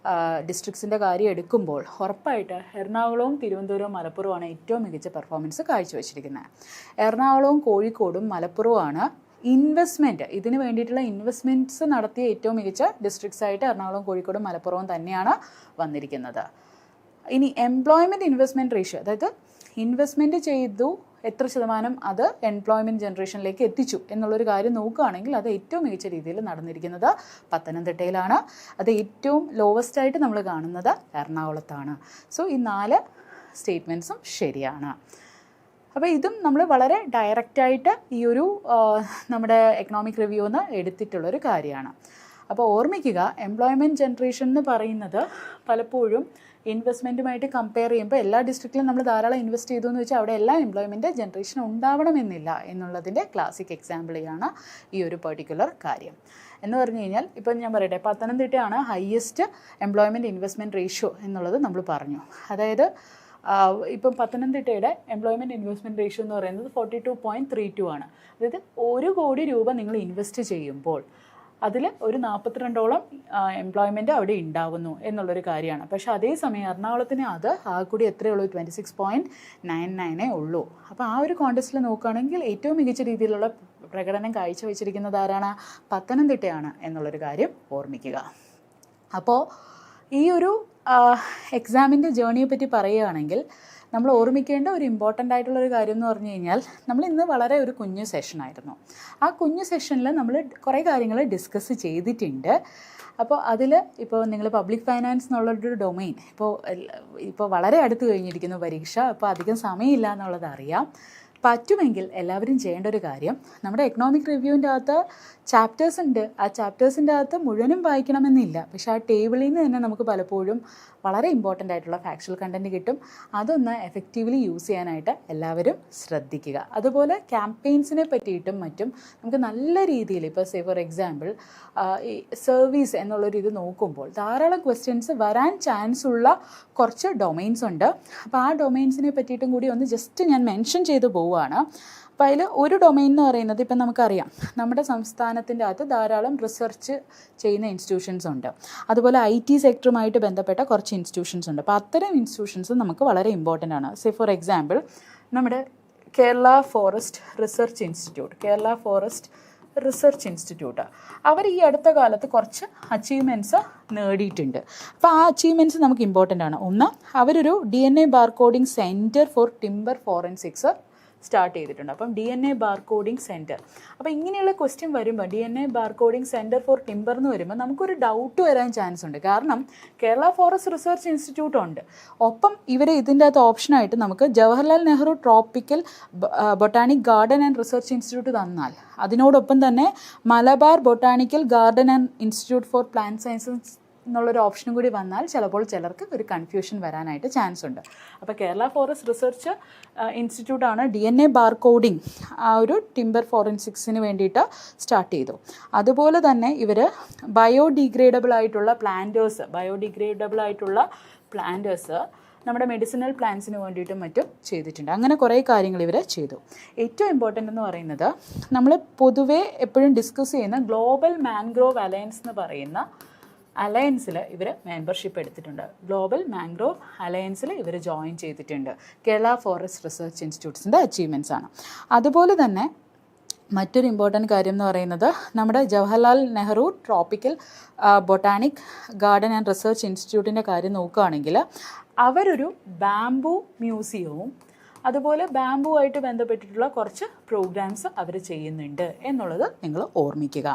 ഡിസ്ട്രിക്ട്സിൻ്റെ കാര്യം എടുക്കുമ്പോൾ ഉറപ്പായിട്ട് എറണാകുളവും തിരുവനന്തപുരവും മലപ്പുറവുമാണ് ഏറ്റവും മികച്ച പെർഫോമൻസ് കാഴ്ചവെച്ചിരിക്കുന്നത്. എറണാകുളവും കോഴിക്കോടും മലപ്പുറവുമാണ് ഇതിന് വേണ്ടിയിട്ടുള്ള ഇൻവെസ്റ്റ്മെൻറ്റ്സ് നടത്തിയ ഏറ്റവും മികച്ച ഡിസ്ട്രിക്ട്സ് ആയിട്ട് എറണാകുളവും കോഴിക്കോടും മലപ്പുറവും തന്നെയാണ് വന്നിരിക്കുന്നത്. ഇനി എംപ്ലോയ്മെൻറ്റ് ഇൻവെസ്റ്റ്മെൻറ്റ് റേഷ്യോ, അതായത് ഇൻവെസ്റ്റ്മെൻറ്റ് ചെയ്തു എത്ര ശതമാനം അത് എംപ്ലോയ്മെൻറ്റ് ജനറേഷനിലേക്ക് എത്തിച്ചു എന്നുള്ളൊരു കാര്യം നോക്കുകയാണെങ്കിൽ അത് ഏറ്റവും മികച്ച രീതിയിൽ നടന്നിരിക്കുന്നത് പത്തനംതിട്ടയിലാണ്. അത് ഏറ്റവും ലോവസ്റ്റ് ആയിട്ട് നമ്മൾ കാണുന്നത് എറണാകുളത്താണ്. സോ ഈ 4 സ്റ്റേറ്റ്മെൻറ്റ്സും ശരിയാണ്. അപ്പോൾ ഇതും നമ്മൾ വളരെ ഡയറക്റ്റായിട്ട് ഈ ഒരു നമ്മുടെ എക്കണോമിക് റിവ്യൂന്ന് എടുത്തിട്ടുള്ളൊരു കാര്യമാണ്. അപ്പോൾ ഓർമ്മിക്കുക, എംപ്ലോയ്മെൻറ്റ് ജനറേഷൻ എന്ന് പറയുന്നത് പലപ്പോഴും ഇൻവെസ്റ്റ്മെൻറ്റുമായിട്ട് കമ്പയർ ചെയ്യുമ്പോൾ എല്ലാ ഡിസ്ട്രിക്റ്റിലും നമ്മൾ ധാരാളം ഇൻവെസ്റ്റ് ചെയ്തു എന്ന് വെച്ചാൽ അവിടെ എല്ലാ എംപ്ലോയ്മെൻറ്റ് ജനറേഷൻ ഉണ്ടാവണമെന്നില്ല എന്നുള്ളതിൻ്റെ ക്ലാസിക് എക്സാമ്പിളാണ് ഈ ഒരു പെർട്ടിക്കുലർ കാര്യം. എന്ന് പറഞ്ഞു കഴിഞ്ഞാൽ ഇപ്പം ഞാൻ പറയട്ടെ, പത്തനംതിട്ടയാണ് ഹയസ്റ്റ് എംപ്ലോയ്മെൻറ്റ് ഇൻവെസ്റ്റ്മെൻറ്റ് റേഷ്യോ എന്നുള്ളത് നമ്മൾ പറഞ്ഞു. അതായത് ഇപ്പം പത്തനംതിട്ടയുടെ എംപ്ലോയ്മെൻറ്റ് ഇൻവെസ്റ്റ്മെൻറ്റ് റേഷ്യോ എന്ന് പറയുന്നത് 42.32 ആണ്. അതായത് 1 കോടി രൂപ നിങ്ങൾ ഇൻവെസ്റ്റ് ചെയ്യുമ്പോൾ അതിൽ ഒരു 42ഓളം എംപ്ലോയ്മെൻറ്റ് അവിടെ ഉണ്ടാവുന്നു എന്നുള്ളൊരു കാര്യമാണ്. പക്ഷേ അതേസമയം എറണാകുളത്തിന് അത് ആ കൂടി എത്രയേ ഉള്ളൂ, 26.99 ഉള്ളൂ. അപ്പോൾ ആ ഒരു കോണ്ടസ്റ്റിൽ നോക്കുകയാണെങ്കിൽ ഏറ്റവും മികച്ച രീതിയിലുള്ള പ്രകടനം കാഴ്ചവെച്ചിരിക്കുന്നത് ആരാണ്? പത്തനംതിട്ടയാണ് എന്നുള്ളൊരു കാര്യം ഓർമ്മിക്കുക. അപ്പോൾ ഈ ഒരു എക്സാമിൻ്റെ ജേണിയെ പറ്റി പറയുകയാണെങ്കിൽ നമ്മൾ ഓർമ്മിക്കേണ്ട ഒരു ഇമ്പോർട്ടൻ്റ് ആയിട്ടുള്ളൊരു കാര്യം എന്ന് പറഞ്ഞു കഴിഞ്ഞാൽ, നമ്മൾ ഇന്ന് വളരെ ഒരു കുഞ്ഞു സെഷനായിരുന്നു. ആ കുഞ്ഞു സെഷനിൽ നമ്മൾ കുറേ കാര്യങ്ങൾ ഡിസ്കസ് ചെയ്തിട്ടുണ്ട്. അപ്പോൾ അതിൽ ഇപ്പോൾ നിങ്ങൾ പബ്ലിക് ഫൈനാൻസ് എന്നുള്ളൊരു ഡൊമൈൻ ഇപ്പോൾ വളരെ അടുത്ത് കഴിഞ്ഞിരിക്കുന്നു പരീക്ഷ. അപ്പോൾ അധികം സമയമില്ല എന്നുള്ളത് അറിയാം. പറ്റുമെങ്കിൽ എല്ലാവരും ചെയ്യേണ്ട ഒരു കാര്യം, നമ്മുടെ എക്കണോമിക് റിവ്യൂവിൻ്റെ അകത്ത് ചാപ്റ്റേഴ്സ് ഉണ്ട്. ആ ചാപ്റ്റേഴ്സിൻ്റെ അകത്ത് മുഴുവനും വായിക്കണമെന്നില്ല. പക്ഷേ ആ ടേബിളിൽ നിന്ന് തന്നെ നമുക്ക് പലപ്പോഴും വളരെ ഇമ്പോർട്ടൻ്റ് ആയിട്ടുള്ള ഫാക്ച്വൽ കണ്ടൻറ്റ് കിട്ടും. അതൊന്ന് എഫക്റ്റീവ്ലി യൂസ് ചെയ്യാനായിട്ട് എല്ലാവരും ശ്രദ്ധിക്കുക. അതുപോലെ ക്യാമ്പയിൻസിനെ പറ്റിയിട്ടും മറ്റും നമുക്ക് നല്ല രീതിയിൽ, ഇപ്പോൾ സേ ഫോർ എക്സാമ്പിൾ ഈ സർവീസ് എന്നുള്ളൊരു ഇത് നോക്കുമ്പോൾ ധാരാളം ക്വസ്റ്റ്യൻസ് വരാൻ ചാൻസ് ഉള്ള കുറച്ച് ഡൊമൈൻസ് ഉണ്ട്. അപ്പോൾ ആ ഡൊമൈൻസിനെ പറ്റിയിട്ടും കൂടി ഒന്ന് ജസ്റ്റ് ഞാൻ മെൻഷൻ ചെയ്തു പോവുകയാണ്. അപ്പോൾ അതിൽ ഒരു ഡൊമൈൻ എന്ന് പറയുന്നത്, ഇപ്പം നമുക്കറിയാം നമ്മുടെ സംസ്ഥാനത്തിൻ്റെ അകത്ത് ധാരാളം റിസർച്ച് ചെയ്യുന്ന ഇൻസ്റ്റിറ്റ്യൂഷൻസ് ഉണ്ട്. അതുപോലെ IT സെക്ടറുമായിട്ട് ബന്ധപ്പെട്ട കുറച്ച് ഇൻസ്റ്റിറ്റ്യൂഷൻസ് ഉണ്ട്. അപ്പോൾ അത്തരം ഇൻസ്റ്റിറ്റ്യൂഷൻസ് നമുക്ക് വളരെ ഇമ്പോർട്ടൻ്റ് ആണ്. സേ ഫോർ എക്സാമ്പിൾ നമ്മുടെ കേരള ഫോറസ്റ്റ് റിസർച്ച് ഇൻസ്റ്റിറ്റ്യൂട്ട് അവർ ഈ അടുത്ത കാലത്ത് കുറച്ച് അച്ചീവ്മെൻറ്റ്സ് നേടിയിട്ടുണ്ട്. അപ്പോൾ ആ അച്ചീവ്മെൻറ്റ്സ് നമുക്ക് ഇമ്പോർട്ടൻ്റ് ആണ്. ഒന്ന്, അവരൊരു DNA barcoding centre for timber forensics start ചെയ്തിട്ടുണ്ട്. അപ്പം DNA ബാർകോഡിംഗ് സെൻറ്റർ. അപ്പോൾ ഇങ്ങനെയുള്ള ക്വസ്റ്റ്യൻ വരുമ്പോൾ DNA barcoding centre for timber എന്ന് വരുമ്പോൾ നമുക്കൊരു ഡൗട്ട് വരാൻ ചാൻസ് ഉണ്ട്. കാരണം കേരള ഫോറസ്റ്റ് റിസർച്ച് ഇൻസ്റ്റിറ്റ്യൂട്ട് ഉണ്ട്, ഒപ്പം ഇവർ ഇതിൻ്റെ അകത്ത് ഓപ്ഷനായിട്ട് നമുക്ക് Jawaharlal Nehru tropical botanic garden and research institute തന്നാൽ അതിനോടൊപ്പം തന്നെ Malabar botanical garden and institute four plant sciences എന്നുള്ളൊരു ഓപ്ഷനും കൂടി വന്നാൽ ചിലപ്പോൾ ചിലർക്ക് ഒരു കൺഫ്യൂഷൻ വരാനായിട്ട് ചാൻസ് ഉണ്ട്. അപ്പോൾ കേരള ഫോറസ്റ്റ് റിസർച്ച് ഇൻസ്റ്റിറ്റ്യൂട്ടാണ് DNA ബാർ കോഡിങ് ആ ഒരു ടിമ്പർ ഫോറൻസിക്സിന് വേണ്ടിയിട്ട് സ്റ്റാർട്ട് ചെയ്തു. അതുപോലെ തന്നെ ഇവർ ബയോഡിഗ്രേഡബിൾ ആയിട്ടുള്ള പ്ലാന്റേഴ്സ് നമ്മുടെ മെഡിസിനൽ പ്ലാന്റ്സിന് വേണ്ടിയിട്ടും മറ്റും ചെയ്തിട്ടുണ്ട്. അങ്ങനെ കുറേ കാര്യങ്ങൾ ഇവർ ചെയ്തു. ഏറ്റവും ഇമ്പോർട്ടൻ്റ് എന്ന് പറയുന്നത് നമ്മൾ പൊതുവേ എപ്പോഴും ഡിസ്കസ് ചെയ്യുന്ന ഗ്ലോബൽ മാൻഗ്രോവ് അലയൻസ് എന്ന് പറയുന്ന അലയൻസിൽ ഇവർ മെമ്പർഷിപ്പ് എടുത്തിട്ടുണ്ട്. ഗ്ലോബൽ മാൻഗ്രോവ് അലയൻസിൽ ഇവർ ജോയിൻ ചെയ്തിട്ടുണ്ട്. കേരള ഫോറസ്റ്റ് റിസർച്ച് ഇൻസ്റ്റിറ്റ്യൂട്ട്സിൻ്റെ അച്ചീവ്മെൻറ്റ്സ് ആണ്. അതുപോലെ തന്നെ മറ്റൊരു ഇമ്പോർട്ടൻറ്റ് കാര്യം എന്ന് പറയുന്നത് നമ്മുടെ Jawaharlal Nehru tropical botanic garden and research ഇൻസ്റ്റിറ്റ്യൂട്ടിൻ്റെ കാര്യം നോക്കുകയാണെങ്കിൽ അവരൊരു ബാംബു മ്യൂസിയവും അതുപോലെ ബാംബു ആയിട്ട് ബന്ധപ്പെട്ടിട്ടുള്ള കുറച്ച് പ്രോഗ്രാംസ് അവർ ചെയ്യുന്നുണ്ട് എന്നുള്ളത് നിങ്ങൾ ഓർമ്മിക്കുക.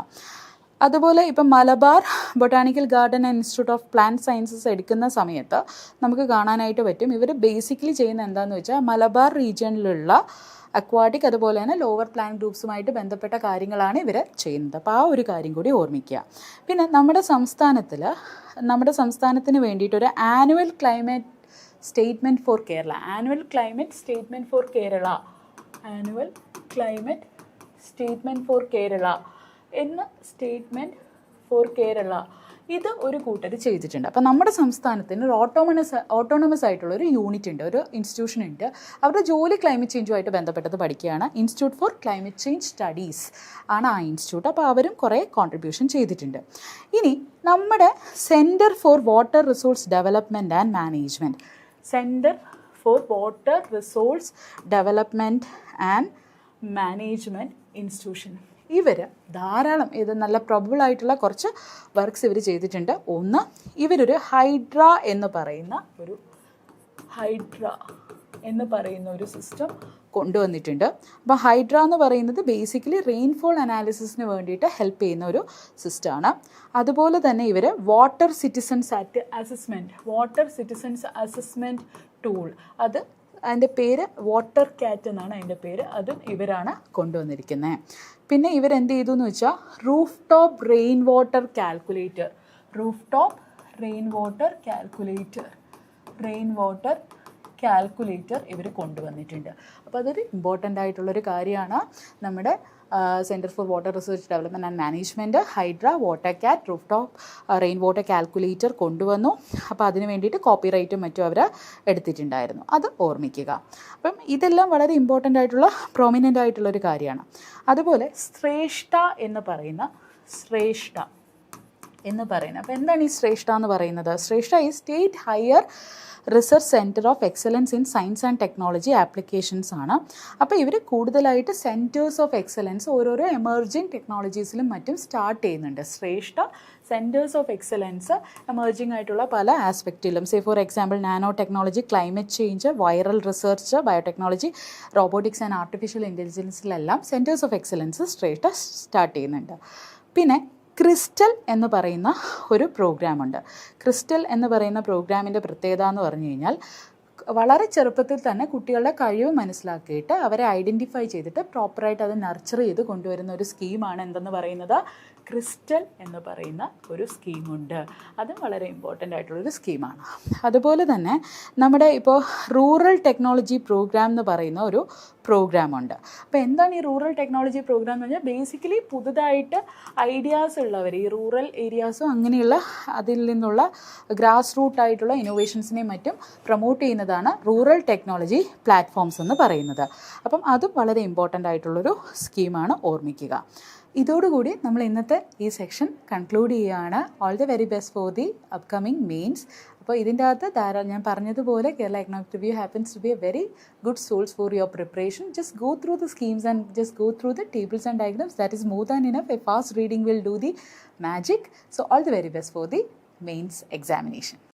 അതുപോലെ ഇപ്പം Malabar botanical garden and institute of plant sciences എടുക്കുന്ന സമയത്ത് നമുക്ക് കാണാനായിട്ട് പറ്റും ഇവർ ബേസിക്കലി ചെയ്യുന്ന എന്താണെന്ന് വെച്ചാൽ മലബാർ റീജിയനിലുള്ള അക്വാട്ടിക് അതുപോലെ തന്നെ ലോവർ പ്ലാന്റ് ഗ്രൂപ്പ്സുമായിട്ട് ബന്ധപ്പെട്ട കാര്യങ്ങളാണ് ഇവർ ചെയ്യുന്നത്. അപ്പോൾ ആ ഒരു കാര്യം കൂടി ഓർമ്മിക്കുക. പിന്നെ നമ്മുടെ സംസ്ഥാനത്തിന് വേണ്ടിയിട്ടൊരു annual climate statement for Kerala എന്ന സ്റ്റേറ്റ്മെൻറ്റ് ഫോർ കേരള ഇത് ഒരു കൂട്ടർ ചെയ്തിട്ടുണ്ട്. അപ്പോൾ നമ്മുടെ സംസ്ഥാനത്തിന് ഒരു ഓട്ടോണമസ് ആയിട്ടുള്ള ഒരു യൂണിറ്റ് ഉണ്ട്, ഒരു ഇൻസ്റ്റിറ്റ്യൂഷൻ ഉണ്ട്. അവരുടെ ജോലി ക്ലൈമറ്റ് ചേഞ്ചുമായിട്ട് ബന്ധപ്പെട്ടത് പഠിക്കുകയാണ്. Institute four climate change studies ആണ് ആ ഇൻസ്റ്റിറ്റ്യൂട്ട്. അപ്പോൾ അവരും കുറേ കോൺട്രിബ്യൂഷൻ ചെയ്തിട്ടുണ്ട്. ഇനി നമ്മുടെ centre for water resource development and management institution ഇവർ ധാരാളം ഇത് നല്ല പ്രൊബബിൾ ആയിട്ടുള്ള കുറച്ച് വർക്ക്സ് ഇവർ ചെയ്തിട്ടുണ്ട്. ഒന്ന്, ഇവരൊരു ഹൈഡ്ര എന്ന് പറയുന്ന ഒരു സിസ്റ്റം കൊണ്ടുവന്നിട്ടുണ്ട്. അപ്പോൾ ഹൈഡ്ര എന്ന് പറയുന്നത് ബേസിക്കലി റെയിൻഫോൾ അനാലിസിസിന് വേണ്ടിയിട്ട് ഹെൽപ്പ് ചെയ്യുന്ന ഒരു സിസ്റ്റമാണ്. അതുപോലെ തന്നെ ഇവർ വാട്ടർ സിറ്റിസൺസ് അസസ്മെൻറ്റ് ടൂൾ അതിൻ്റെ പേര് വാട്ടർ കാറ്റ് എന്നാണ് അതിൻ്റെ പേര്. അതും ഇവരാണ് കൊണ്ടുവന്നിരിക്കുന്നത്. പിന്നെ ഇവരെന്ത് ചെയ്തു എന്ന് വെച്ചാൽ roof top rain water calculator ഇവർ കൊണ്ടുവന്നിട്ടുണ്ട്. അപ്പോൾ അതൊരു ഇമ്പോർട്ടൻ്റ് ആയിട്ടുള്ളൊരു കാര്യമാണ്. നമ്മുടെ centre for water research development and management ഹൈഡ്ര, വാട്ടർ കാറ്റ്, roof top rain water calculator കൊണ്ടുവന്നു. അപ്പോൾ അതിന് വേണ്ടിയിട്ട് കോപ്പിറൈറ്റും മറ്റും അവർ എടുത്തിട്ടുണ്ടായിരുന്നു. അത് ഓർമ്മിക്കുക. അപ്പം ഇതെല്ലാം വളരെ ഇമ്പോർട്ടൻ്റ് ആയിട്ടുള്ള പ്രോമിനൻ്റ് ആയിട്ടുള്ളൊരു കാര്യമാണ്. അതുപോലെ ശ്രേഷ്ഠ എന്ന് പറയുന്ന അപ്പോൾ എന്താണ് ഈ ശ്രേഷ്ഠ എന്ന് പറയുന്നത്? ശ്രേഷ്ഠ ഈ state higher research centre of excellence in science and technology applications ആണ്. അപ്പോൾ ഇവർ കൂടുതലായിട്ട് സെൻറ്റേഴ്സ് ഓഫ് എക്സലൻസ് ഓരോരോ എമർജിങ് ടെക്നോളജീസിലും മറ്റും സ്റ്റാർട്ട് ചെയ്യുന്നുണ്ട്. ശ്രേഷ്ഠ സെൻറ്റേഴ്സ് ഓഫ് എക്സലൻസ് എമർജിങ് ആയിട്ടുള്ള പല ആസ്പെക്റ്റിലും, for example nano technology, climate change, viral research, biotechnology, robotics and artificial ഇൻ്റലിജൻസിലെല്ലാം സെൻറ്റേഴ്സ് ഓഫ് എക്സലൻസ് ശ്രേഷ്ഠ സ്റ്റാർട്ട് ചെയ്യുന്നുണ്ട്. പിന്നെ ക്രിസ്റ്റൽ എന്ന് പറയുന്ന ഒരു പ്രോഗ്രാമുണ്ട്. ക്രിസ്റ്റൽ എന്ന് പറയുന്ന പ്രോഗ്രാമിൻ്റെ പ്രത്യേകത എന്ന് പറഞ്ഞു കഴിഞ്ഞാൽ വളരെ ചെറുപ്പത്തിൽ തന്നെ കുട്ടികളുടെ കഴിവ് മനസ്സിലാക്കിയിട്ട് അവരെ ഐഡൻറ്റിഫൈ ചെയ്തിട്ട് പ്രോപ്പറായിട്ട് അത് നർച്ചർ ചെയ്ത് കൊണ്ടുവരുന്ന ഒരു സ്കീമാണ് എന്തെന്ന് പറയുന്നത് ക്രിസ്റ്റൽ എന്ന് പറയുന്ന ഒരു സ്കീമുണ്ട്. അതും വളരെ ഇമ്പോർട്ടൻ്റ് ആയിട്ടുള്ളൊരു സ്കീമാണ്. അതുപോലെ തന്നെ നമ്മുടെ ഇപ്പോൾ റൂറൽ ടെക്നോളജി പ്രോഗ്രാം എന്ന് പറയുന്ന ഒരു പ്രോഗ്രാമുണ്ട്. അപ്പോൾ എന്താണ് ഈ റൂറൽ ടെക്നോളജി പ്രോഗ്രാം എന്ന് പറഞ്ഞാൽ ബേസിക്കലി പുതുതായിട്ട് ഐഡിയാസ് ഉള്ളവർ ഈ റൂറൽ ഏരിയാസും അങ്ങനെയുള്ള അതിൽ നിന്നുള്ള ഗ്രാസ് റൂട്ടായിട്ടുള്ള ഇന്നോവേഷൻസിനെയും മറ്റും പ്രൊമോട്ട് ചെയ്യുന്നതാണ് റൂറൽ ടെക്നോളജി പ്ലാറ്റ്ഫോംസ് എന്ന് പറയുന്നത്. അപ്പം അതും വളരെ ഇമ്പോർട്ടൻ്റ് ആയിട്ടുള്ളൊരു സ്കീമാണ്, ഓർമ്മിക്കുക. ഇതോടുകൂടി നമ്മൾ ഇന്നത്തെ ഈ സെക്ഷൻ കൺക്ലൂഡ് ചെയ്യുകയാണ്. All the very best for the upcoming mains. അപ്പോൾ ഇതിൻ്റെ അകത്ത് ധാരാളം ഞാൻ പറഞ്ഞതുപോലെ Kerala economic review happens to be a very good source for your preparation. Just go through the schemes and just go through the tables and diagrams. That is more than enough. A fast reading will do the magic. So all the very best for the mains examination.